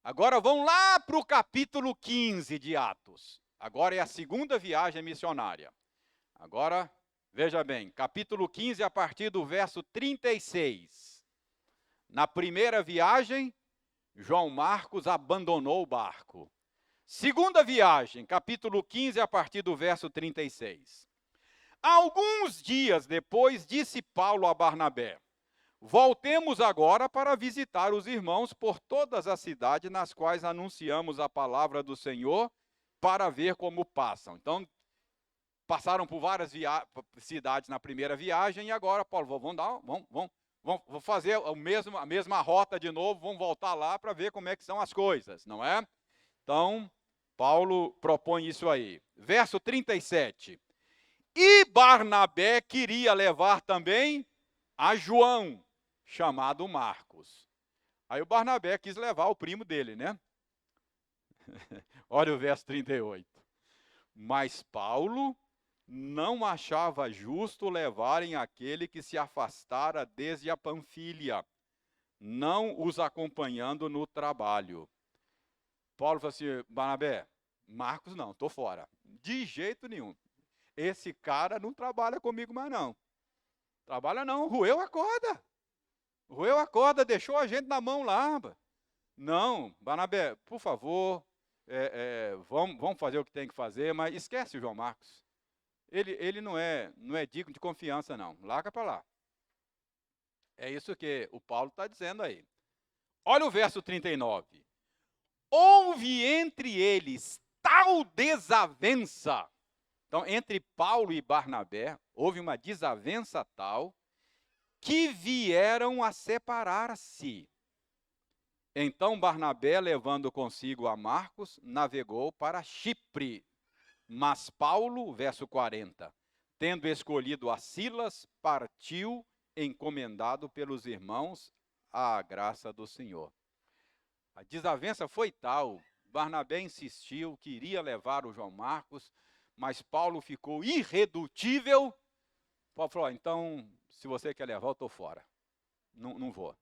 Agora vamos lá para o capítulo 15 de Atos. Agora é a segunda viagem missionária. Agora, veja bem, capítulo 15, a partir do verso 36. Na primeira viagem, João Marcos abandonou o barco. Segunda viagem, capítulo 15, a partir do verso 36. Alguns dias depois, disse Paulo a Barnabé: voltemos agora para visitar os irmãos por todas as cidades nas quais anunciamos a palavra do Senhor, para ver como passam. Então, passaram por várias cidades na primeira viagem e agora, Paulo, vamos fazer a mesma rota de novo, vamos voltar lá para ver como é que são as coisas, não é? Então, Paulo propõe isso aí. Verso 37. E Barnabé queria levar também a João, chamado Marcos. Aí o Barnabé quis levar o primo dele, né? Olha o verso 38. Mas Paulo não achava justo levarem aquele que se afastara desde a Panfilha, não os acompanhando no trabalho. Paulo falou assim, Barnabé, Marcos não, estou fora. De jeito nenhum. Esse cara não trabalha comigo mais não. Trabalha não, roeu a corda. Roeu a corda, deixou a gente na mão lá. Não, Barnabé, por favor, vamos fazer o que tem que fazer, mas esquece o João Marcos. Ele não é digno de confiança, não. Larga para lá. É isso que o Paulo está dizendo aí. Olha o verso 39. Houve entre eles tal desavença. Então, entre Paulo e Barnabé, houve uma desavença tal que vieram a separar-se. Então, Barnabé, levando consigo a Marcos, navegou para Chipre. Mas Paulo, verso 40, tendo escolhido a Silas, partiu, encomendado pelos irmãos à graça do Senhor. A desavença foi tal, Barnabé insistiu, queria levar o João Marcos, mas Paulo ficou irredutível. Paulo falou, então, se você quer levar, eu estou fora, não vou.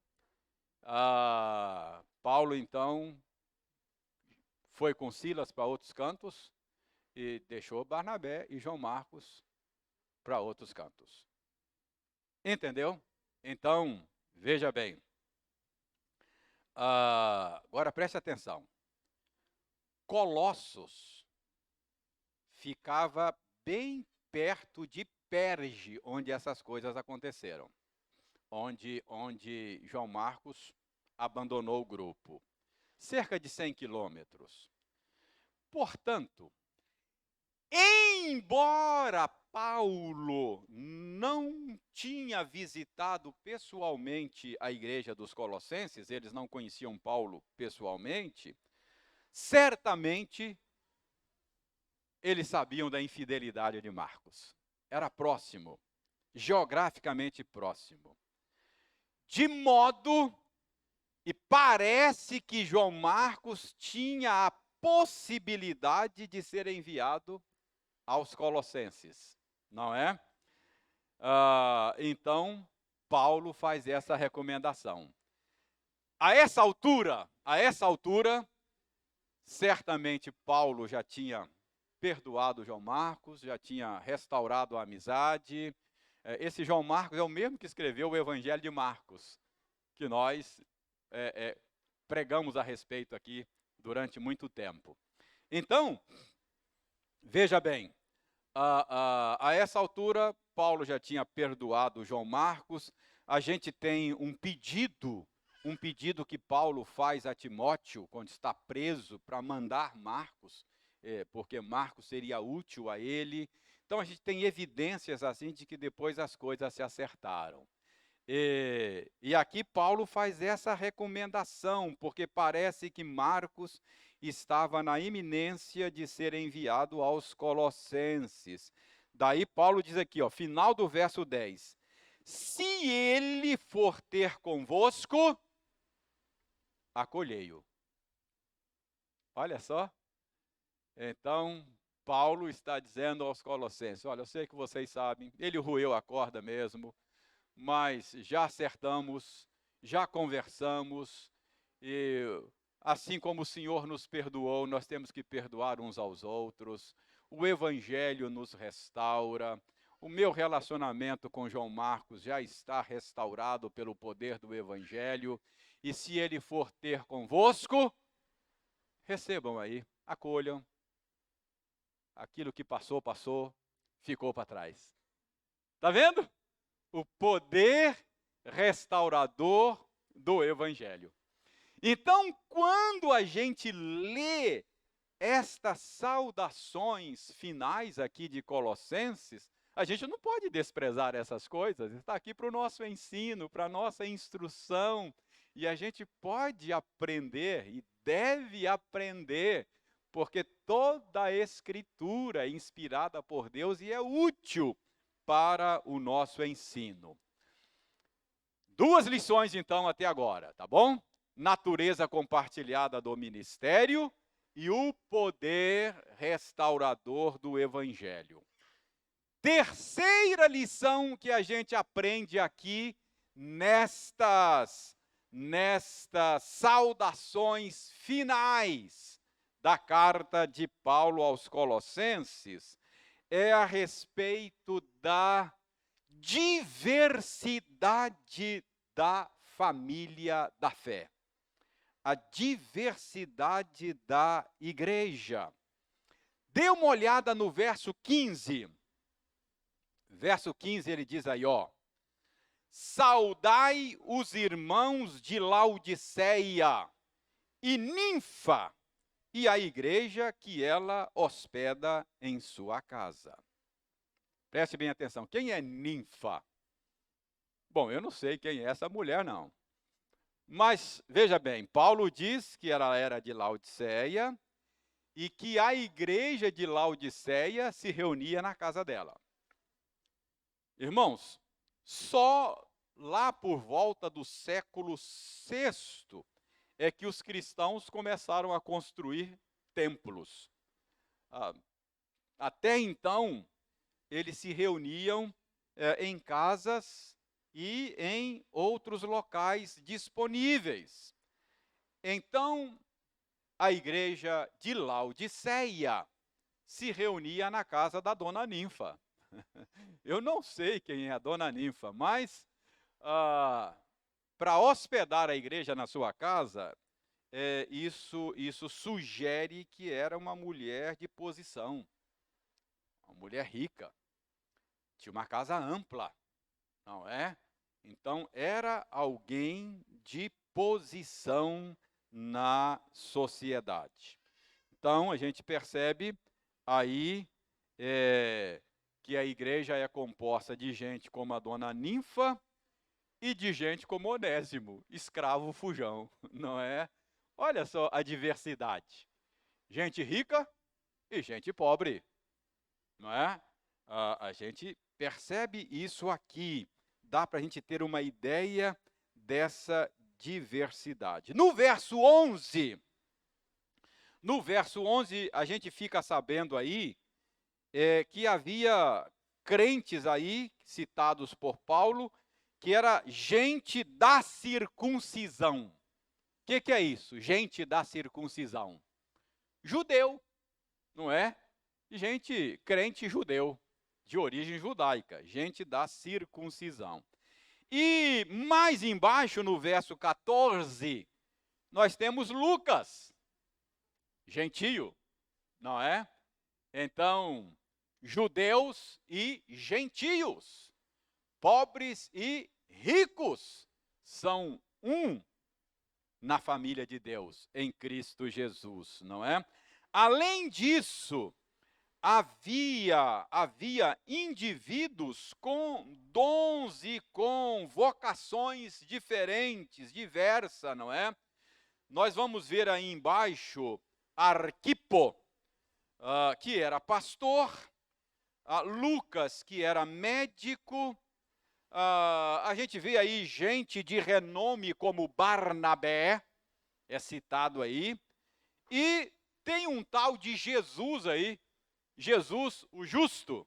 Paulo, então, foi com Silas para outros cantos, e deixou Barnabé e João Marcos para outros cantos. Entendeu? Então, veja bem. Agora preste atenção. Colossos ficava bem perto de Perge, onde essas coisas aconteceram, onde João Marcos abandonou o grupo. Cerca de 100 quilômetros. Portanto, embora Paulo não tinha visitado pessoalmente a igreja dos Colossenses, eles não conheciam Paulo pessoalmente, certamente eles sabiam da infidelidade de Marcos. Era próximo, geograficamente próximo. De modo, e parece que João Marcos tinha a possibilidade de ser enviado aos Colossenses, não é? Então, Paulo faz essa recomendação. A essa altura, certamente Paulo já tinha perdoado João Marcos, já tinha restaurado a amizade. Esse João Marcos é o mesmo que escreveu o Evangelho de Marcos, que nós pregamos a respeito aqui durante muito tempo. Então, veja bem, a essa altura, Paulo já tinha perdoado João Marcos. A gente tem um pedido que Paulo faz a Timóteo, quando está preso, para mandar Marcos, porque Marcos seria útil a ele. Então, a gente tem evidências assim de que depois as coisas se acertaram. E aqui Paulo faz essa recomendação, porque parece que Marcos estava na iminência de ser enviado aos Colossenses. Daí Paulo diz aqui, final do verso 10. Se ele for ter convosco, acolhei-o. Olha só. Então, Paulo está dizendo aos Colossenses, olha, eu sei que vocês sabem, ele roeu a corda mesmo, mas já acertamos, já conversamos, e assim como o Senhor nos perdoou, nós temos que perdoar uns aos outros. O Evangelho nos restaura. O meu relacionamento com João Marcos já está restaurado pelo poder do Evangelho. E se ele for ter convosco, recebam aí, acolham. Aquilo que passou, ficou para trás. Está vendo? O poder restaurador do Evangelho. Então, quando a gente lê estas saudações finais aqui de Colossenses, a gente não pode desprezar essas coisas. Está aqui para o nosso ensino, para a nossa instrução. E a gente pode aprender e deve aprender, porque toda a Escritura é inspirada por Deus e é útil para o nosso ensino. 2 lições, então, até agora, tá bom? Natureza compartilhada do ministério e o poder restaurador do Evangelho. Terceira lição que a gente aprende aqui nestas saudações finais da carta de Paulo aos Colossenses é a respeito da diversidade da família da fé. A diversidade da igreja. Dê uma olhada no verso 15. Verso 15 ele diz aí, saudai os irmãos de Laodiceia e Ninfa, e a igreja que ela hospeda em sua casa. Preste bem atenção, quem é Ninfa? Bom, eu não sei quem é essa mulher, não. Mas, veja bem, Paulo diz que ela era de Laodiceia e que a igreja de Laodiceia se reunia na casa dela. Irmãos, só lá por volta do século VI é que os cristãos começaram a construir templos. Até então, eles se reuniam em casas e em outros locais disponíveis. Então, a igreja de Laodiceia se reunia na casa da dona Ninfa. Eu não sei quem é a dona Ninfa, mas para hospedar a igreja na sua casa, isso sugere que era uma mulher de posição, uma mulher rica, tinha uma casa ampla, não é? Então, era alguém de posição na sociedade. Então, a gente percebe aí que a igreja é composta de gente como a dona Ninfa e de gente como Onésimo, escravo fujão, não é? Olha só a diversidade. Gente rica e gente pobre, não é? A gente percebe isso aqui. Dá para a gente ter uma ideia dessa diversidade. No verso 11, a gente fica sabendo aí que havia crentes aí, citados por Paulo, que era gente da circuncisão. O que é isso? Gente da circuncisão. Judeu, não é? Gente, crente judeu, de origem judaica, gente da circuncisão. E mais embaixo, no verso 14, nós temos Lucas, gentio, não é? Então, judeus e gentios, pobres e ricos, são um na família de Deus, em Cristo Jesus, não é? Além disso, havia indivíduos com dons e com vocações diferentes, diversas, não é? Nós vamos ver aí embaixo Arquipo, que era pastor, Lucas, que era médico, a gente vê aí gente de renome como Barnabé, é citado aí, e tem um tal de Jesus aí, Jesus, o justo.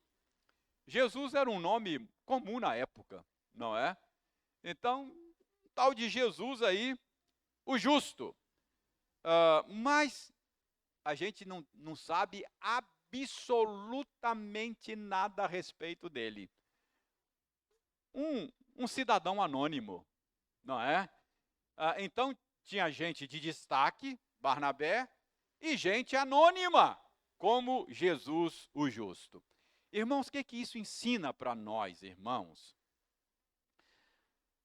Jesus era um nome comum na época, não é? Então, tal de Jesus aí, o justo. Mas a gente não sabe absolutamente nada a respeito dele. Um cidadão anônimo, não é? Então, tinha gente de destaque, Barnabé, e gente anônima, como Jesus o justo. Irmãos, o que isso ensina para nós, irmãos?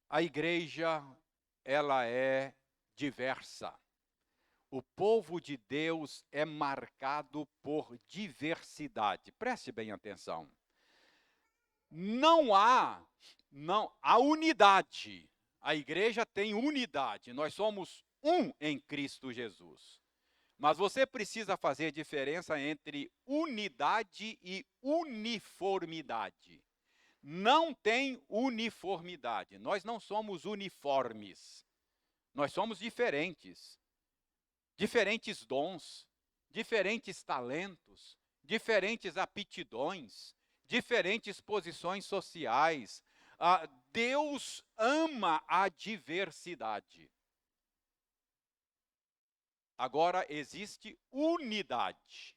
A igreja, ela é diversa. O povo de Deus é marcado por diversidade. Preste bem atenção. Não há unidade. A igreja tem unidade. Nós somos um em Cristo Jesus. Mas você precisa fazer diferença entre unidade e uniformidade. Não tem uniformidade. Nós não somos uniformes. Nós somos diferentes. Diferentes dons, diferentes talentos, diferentes aptidões, diferentes posições sociais. Deus ama a diversidade. Agora existe unidade.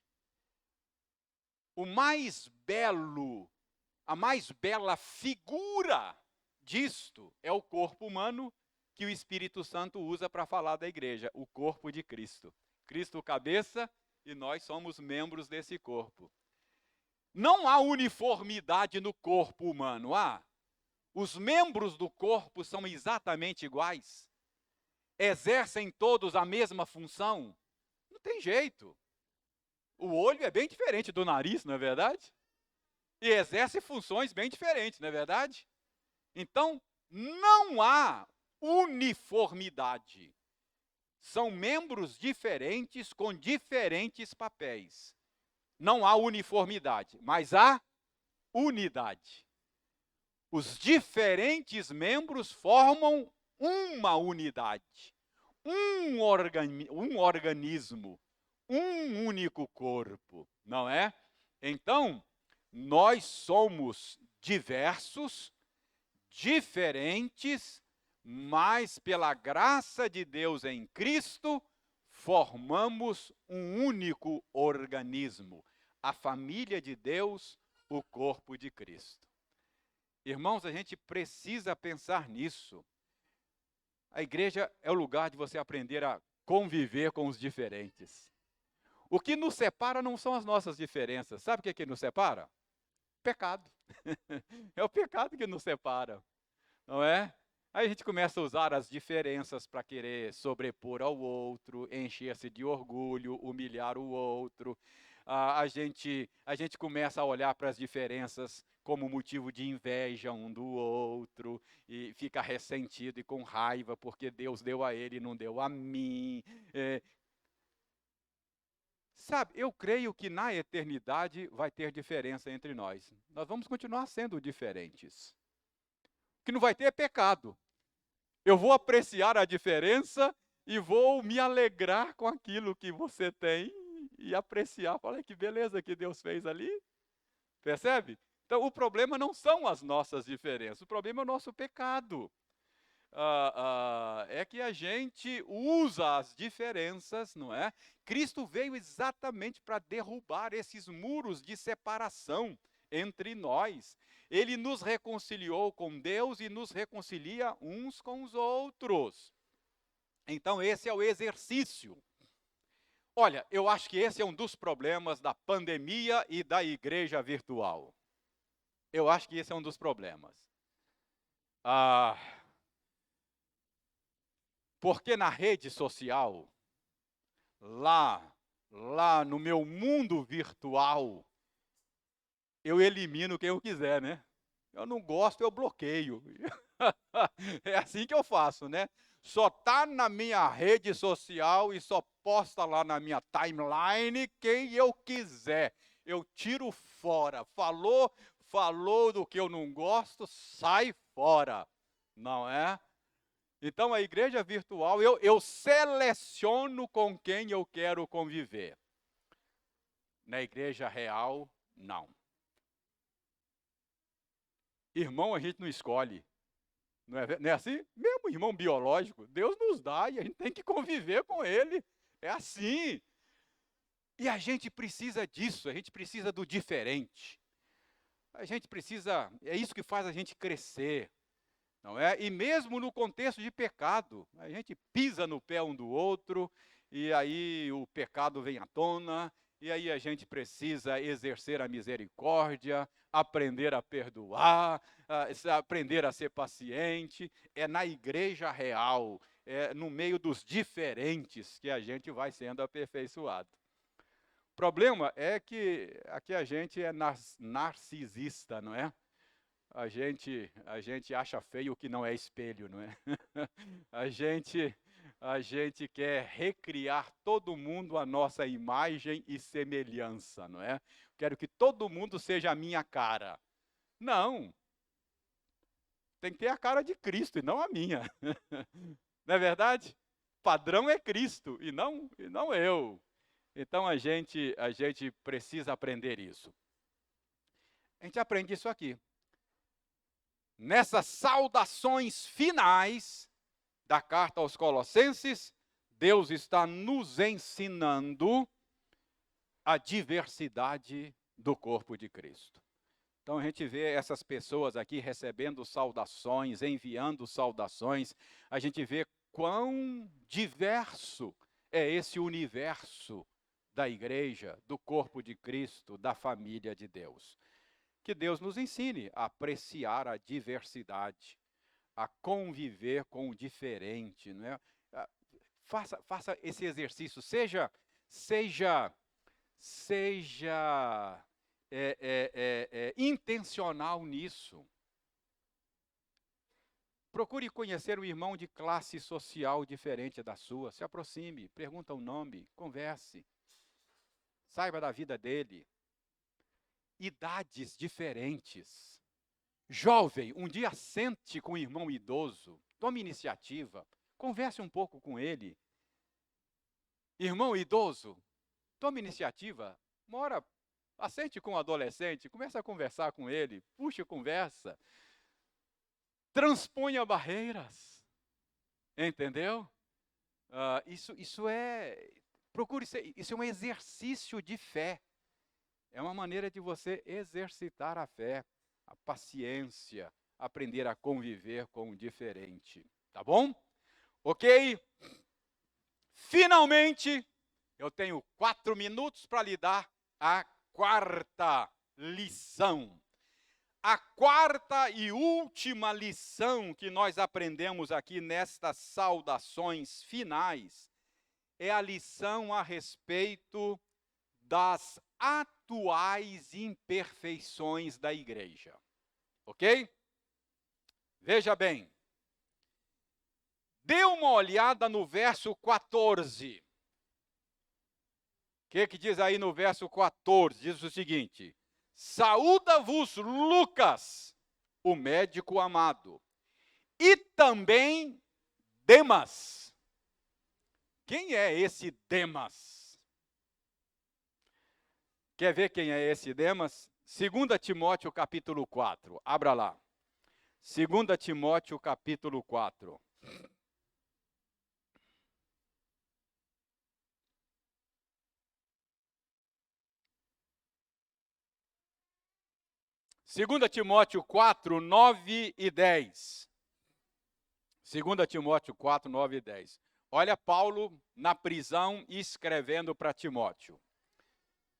A mais bela figura disto é o corpo humano que o Espírito Santo usa para falar da igreja, o corpo de Cristo. Cristo cabeça e nós somos membros desse corpo. Não há uniformidade no corpo humano, os membros do corpo são exatamente iguais? Exercem todos a mesma função? Não tem jeito. O olho é bem diferente do nariz, não é verdade? E exerce funções bem diferentes, não é verdade? Então, não há uniformidade. São membros diferentes com diferentes papéis. Não há uniformidade, mas há unidade. Os diferentes membros formam uma unidade, um organismo, um único corpo, não é? Então, nós somos diversos, diferentes, mas pela graça de Deus em Cristo, formamos um único organismo, a família de Deus, o corpo de Cristo. Irmãos, a gente precisa pensar nisso. A igreja é o lugar de você aprender a conviver com os diferentes. O que nos separa não são as nossas diferenças. Sabe o que nos separa? Pecado. É o pecado que nos separa, não é? Aí a gente começa a usar as diferenças para querer sobrepor ao outro, encher-se de orgulho, humilhar o outro. A gente começa a olhar para as diferenças como motivo de inveja um do outro e fica ressentido e com raiva porque Deus deu a ele e não deu a mim. Sabe, eu creio que na eternidade vai ter diferença entre nós. Nós vamos continuar sendo diferentes. O que não vai ter é pecado. Eu vou apreciar a diferença e vou me alegrar com aquilo que você tem e apreciar. Olha que beleza que Deus fez ali. Percebe? Então, o problema não são as nossas diferenças, o problema é o nosso pecado. É que a gente usa as diferenças, não é? Cristo veio exatamente para derrubar esses muros de separação entre nós. Ele nos reconciliou com Deus e nos reconcilia uns com os outros. Então, esse é o exercício. Olha, eu acho que esse é um dos problemas da pandemia e da igreja virtual. Eu acho que esse é um dos problemas. Porque na rede social, lá no meu mundo virtual, eu elimino quem eu quiser, né? Eu não gosto, eu bloqueio. É assim que eu faço, né? Só tá na minha rede social e só posta lá na minha timeline quem eu quiser. Eu tiro fora. Falou do que eu não gosto, sai fora. Não é? Então, a igreja virtual, eu seleciono com quem eu quero conviver. Na igreja real, não. Irmão, a gente não escolhe. Não é assim? Mesmo irmão biológico, Deus nos dá e a gente tem que conviver com ele. É assim. E a gente precisa disso, a gente precisa do diferente. A gente precisa, é isso que faz a gente crescer. Não é? E mesmo no contexto de pecado, a gente pisa no pé um do outro, e aí o pecado vem à tona, e aí a gente precisa exercer a misericórdia, aprender a perdoar, aprender a ser paciente. É na igreja real, é no meio dos diferentes que a gente vai sendo aperfeiçoado. O problema é que aqui a gente é narcisista, não é? A gente acha feio o que não é espelho, não é? A gente quer recriar todo mundo a nossa imagem e semelhança, não é? Quero que todo mundo seja a minha cara. Não. Tem que ter a cara de Cristo e não a minha. Não é verdade? O padrão é Cristo e não eu. Então a gente precisa aprender isso. A gente aprende isso aqui. Nessas saudações finais da carta aos Colossenses, Deus está nos ensinando a diversidade do corpo de Cristo. Então a gente vê essas pessoas aqui recebendo saudações, enviando saudações, a gente vê quão diverso é esse universo da igreja, do corpo de Cristo, da família de Deus. Que Deus nos ensine a apreciar a diversidade, a conviver com o diferente, não é? Faça esse exercício, seja intencional nisso. Procure conhecer um irmão de classe social diferente da sua, se aproxime, pergunta o nome, converse, saiba da vida dele. Idades diferentes. Jovem, um dia sente com o irmão idoso, tome iniciativa, converse um pouco com ele. Irmão idoso, tome iniciativa, assente com o adolescente, comece a conversar com ele, puxe conversa, transponha barreiras, entendeu? Isso é um exercício de fé. É uma maneira de você exercitar a fé, a paciência, aprender a conviver com o diferente. Tá bom? Ok? Finalmente, eu tenho 4 minutos para lhe dar a quarta lição. A quarta e última lição que nós aprendemos aqui nestas saudações finais é a lição a respeito das atuais imperfeições da igreja. Ok? Veja bem. Dê uma olhada no verso 14. O que diz aí no verso 14? Diz o seguinte: saúda-vos Lucas, o médico amado, e também Demas. Quem é esse Demas? Quer ver quem é esse Demas? 2 Timóteo capítulo 4, abra lá. 2 Timóteo capítulo 4. Segunda Timóteo 4, 9 e 10. 2 Timóteo 4, 9 e 10. Olha Paulo na prisão escrevendo para Timóteo.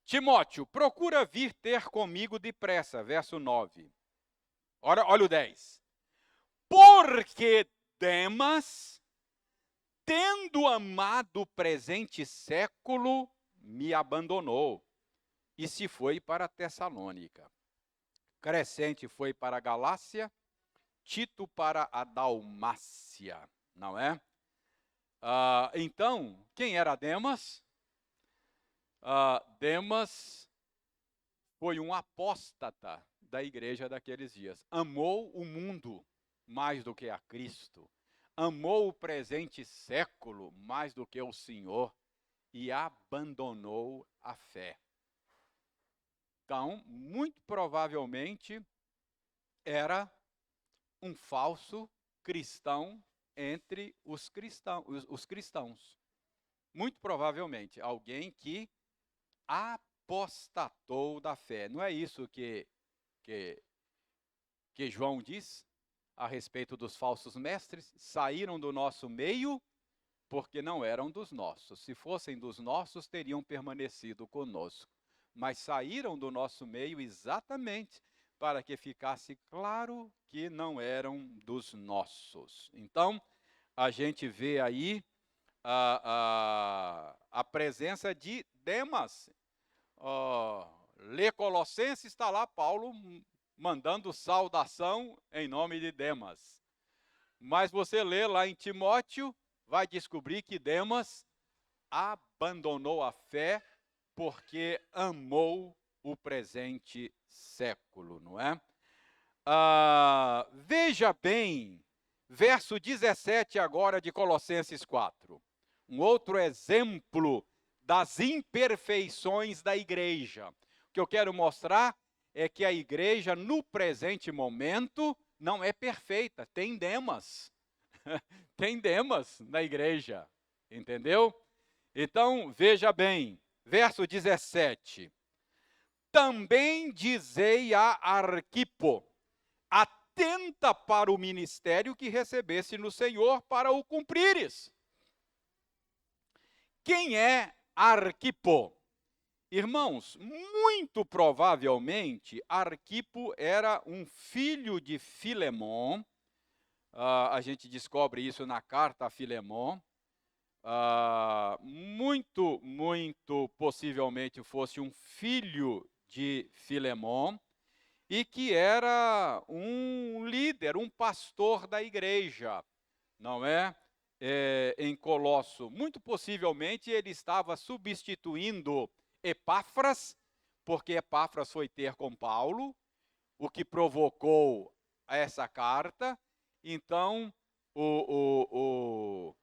Timóteo, procura vir ter comigo depressa, verso 9. Olha o 10. Porque Demas, tendo amado o presente século, me abandonou e se foi para Tessalônica. Crescente foi para a Galácia, Tito para a Dalmácia, não é? Então, quem era Demas? Demas foi um apóstata da igreja daqueles dias. Amou o mundo mais do que a Cristo. Amou o presente século mais do que o Senhor e abandonou a fé. Então, muito provavelmente, era um falso cristão entre os cristãos. Muito provavelmente, alguém que apostatou da fé. Não é isso que João diz a respeito dos falsos mestres? Saíram do nosso meio porque não eram dos nossos. Se fossem dos nossos, teriam permanecido conosco. Mas saíram do nosso meio exatamente para que ficasse claro que não eram dos nossos. Então, a gente vê aí a presença de Demas. Lê Colossenses, está lá Paulo mandando saudação em nome de Demas. Mas você lê lá em Timóteo, vai descobrir que Demas abandonou a fé porque amou o presente século, não é? Veja bem, verso 17 agora de Colossenses 4. Um outro exemplo das imperfeições da igreja. O que eu quero mostrar é que a igreja, no presente momento, não é perfeita. Tem Demas. Tem Demas na igreja. Entendeu? Então, veja bem. Verso 17. Também dizei a Arquipo, atenta para o ministério que recebesse no Senhor para o cumprires. Quem é Arquipo? Irmãos, muito provavelmente Arquipo era um filho de Filemon. A gente descobre isso na carta a Filemon. Muito possivelmente fosse um filho de Filemon e que era um líder, um pastor da igreja, não é? Em Colosso. Muito possivelmente ele estava substituindo Epáfras, porque Epáfras foi ter com Paulo, o que provocou essa carta. Então, o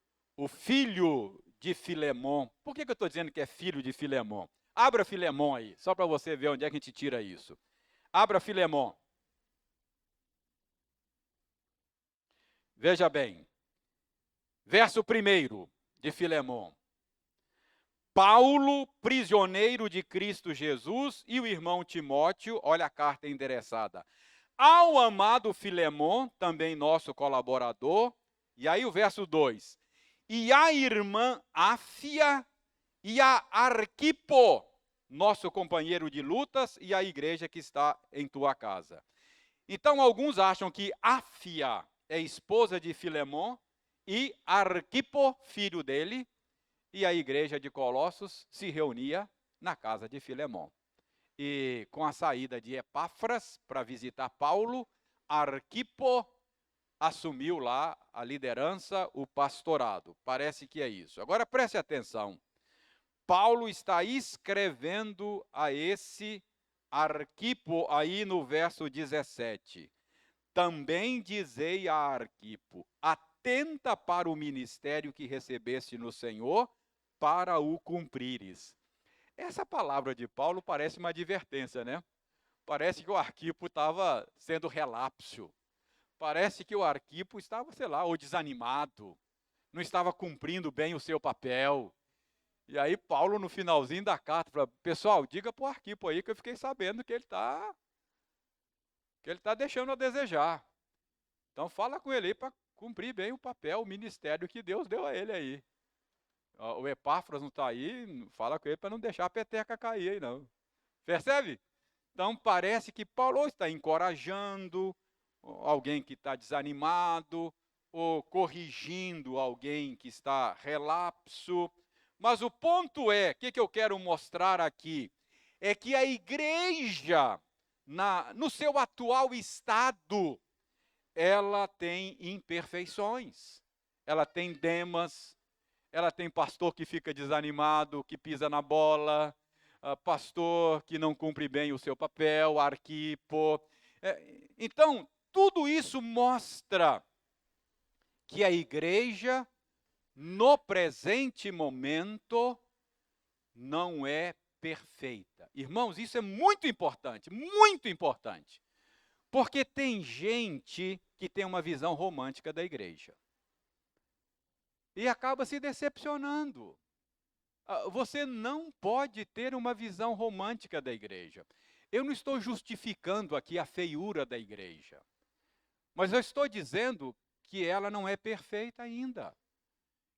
filho de Filemon. Por que eu estou dizendo que é filho de Filemon? Abra Filemon aí, só para você ver onde é que a gente tira isso. Abra Filemon. Veja bem. Verso 1 de Filemon. Paulo, prisioneiro de Cristo Jesus, e o irmão Timóteo, olha a carta endereçada. Ao amado Filemon, também nosso colaborador. E aí o verso 2. e a irmã Áfia e a Arquipo, nosso companheiro de lutas, e a igreja que está em tua casa. Então, alguns acham que Áfia é esposa de Filemon e Arquipo, filho dele, e a igreja de Colossos se reunia na casa de Filemon. E com a saída de Epáfras para visitar Paulo, Arquipo assumiu lá a liderança, o pastorado. Parece que é isso. Agora preste atenção. Paulo está escrevendo a esse Arquipo aí no verso 17. Também dizei a Arquipo: atenta para o ministério que recebeste no Senhor, para o cumprires. Essa palavra de Paulo parece uma advertência, né? Parece que o Arquipo estava sendo relapso. Parece que o Arquipo estava, sei lá, ou desanimado, não estava cumprindo bem o seu papel. E aí Paulo, no finalzinho da carta, fala: pessoal, diga para o Arquipo aí que eu fiquei sabendo que ele está deixando a desejar. Então fala com ele aí para cumprir bem o papel, o ministério que Deus deu a ele aí. O Epáfras não está aí, fala com ele para não deixar a peteca cair aí não. Percebe? Então parece que Paulo está encorajando alguém que está desanimado, ou corrigindo alguém que está relapso. Mas o ponto é, o que eu quero mostrar aqui, é que a igreja, no seu atual estado, ela tem imperfeições, ela tem demas, ela tem pastor que fica desanimado, que pisa na bola, pastor que não cumpre bem o seu papel, Arquipo. Então, tudo isso mostra que a igreja, no presente momento, não é perfeita. Irmãos, isso é muito importante, porque tem gente que tem uma visão romântica da igreja e acaba se decepcionando. Você não pode ter uma visão romântica da igreja. Eu não estou justificando aqui a feiura da igreja, mas eu estou dizendo que ela não é perfeita ainda.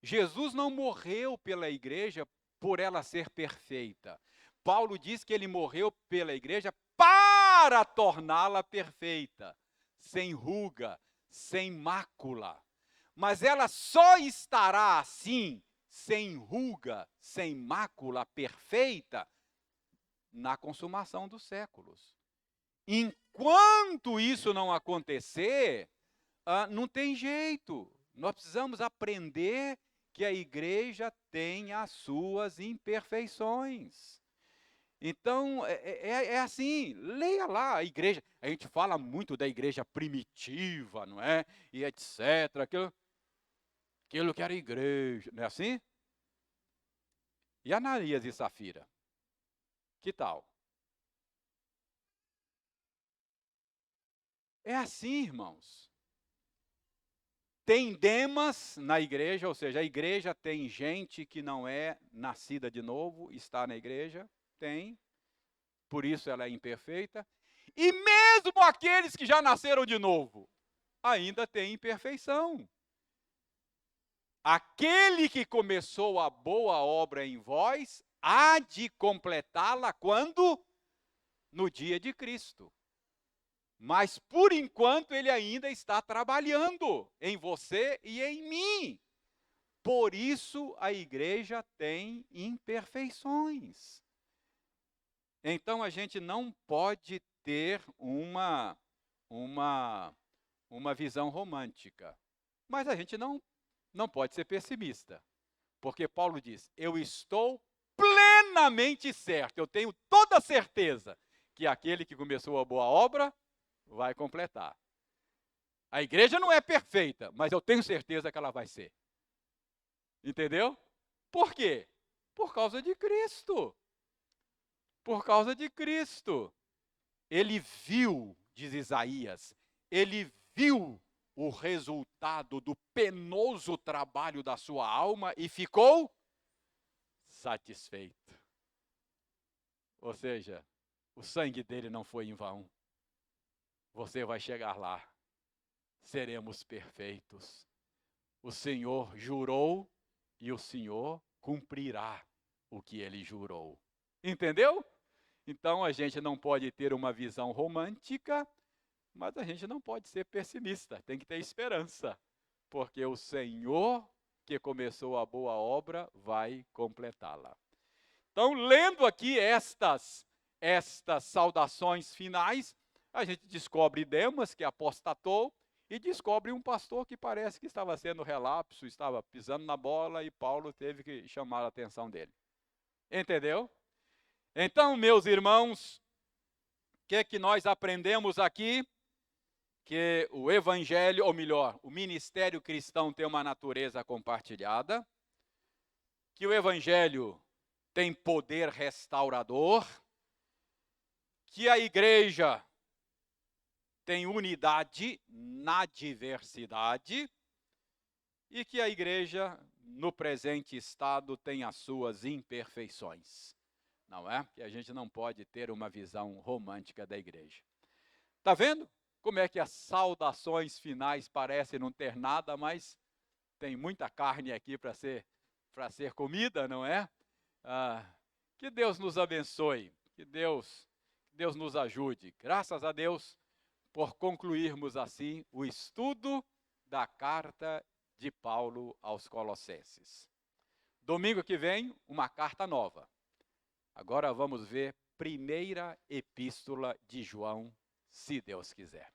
Jesus não morreu pela igreja por ela ser perfeita. Paulo diz que ele morreu pela igreja para torná-la perfeita, sem ruga, sem mácula. Mas ela só estará assim, sem ruga, sem mácula, perfeita, na consumação dos séculos. Enquanto isso não acontecer, não tem jeito. Nós precisamos aprender que a igreja tem as suas imperfeições. Então, é assim, leia lá a igreja. A gente fala muito da igreja primitiva, não é? E etc. Aquilo que era igreja, não é assim? E Ananias e Safira? Que tal? É assim, irmãos. Tem demas na igreja, ou seja, a igreja tem gente que não é nascida de novo, está na igreja, tem, por isso ela é imperfeita. E mesmo aqueles que já nasceram de novo, ainda tem imperfeição. Aquele que começou a boa obra em vós, há de completá-la quando? No dia de Cristo. Mas, por enquanto, ele ainda está trabalhando em você e em mim. Por isso, a igreja tem imperfeições. Então, a gente não pode ter uma visão romântica. Mas a gente não pode ser pessimista. Porque Paulo diz: eu estou plenamente certo, eu tenho toda a certeza que aquele que começou a boa obra vai completar. A igreja não é perfeita, mas eu tenho certeza que ela vai ser. Entendeu? Por quê? Por causa de Cristo. Por causa de Cristo. Ele viu, diz Isaías, ele viu o resultado do penoso trabalho da sua alma e ficou satisfeito. Ou seja, o sangue dele não foi em vão. Você vai chegar lá. Seremos perfeitos. O Senhor jurou e o Senhor cumprirá o que ele jurou. Entendeu? Então a gente não pode ter uma visão romântica, mas a gente não pode ser pessimista, tem que ter esperança, porque o Senhor que começou a boa obra vai completá-la. Então, lendo aqui estas saudações finais, a gente descobre Demas, que apostatou, e descobre um pastor que parece que estava sendo relapso, estava pisando na bola e Paulo teve que chamar a atenção dele. Entendeu? Então, meus irmãos, o que é que nós aprendemos aqui? Que o evangelho, ou melhor, o ministério cristão tem uma natureza compartilhada, que o evangelho tem poder restaurador, que a igreja tem unidade na diversidade e que a igreja, no presente estado, tem as suas imperfeições. Não é? Que a gente não pode ter uma visão romântica da igreja. Está vendo como é que as saudações finais parecem não ter nada, mas tem muita carne aqui para ser comida, não é? Que Deus nos abençoe, que Deus nos ajude. Graças a Deus por concluirmos assim o estudo da carta de Paulo aos Colossenses. Domingo que vem, uma carta nova. Agora vamos ver primeira epístola de João, se Deus quiser.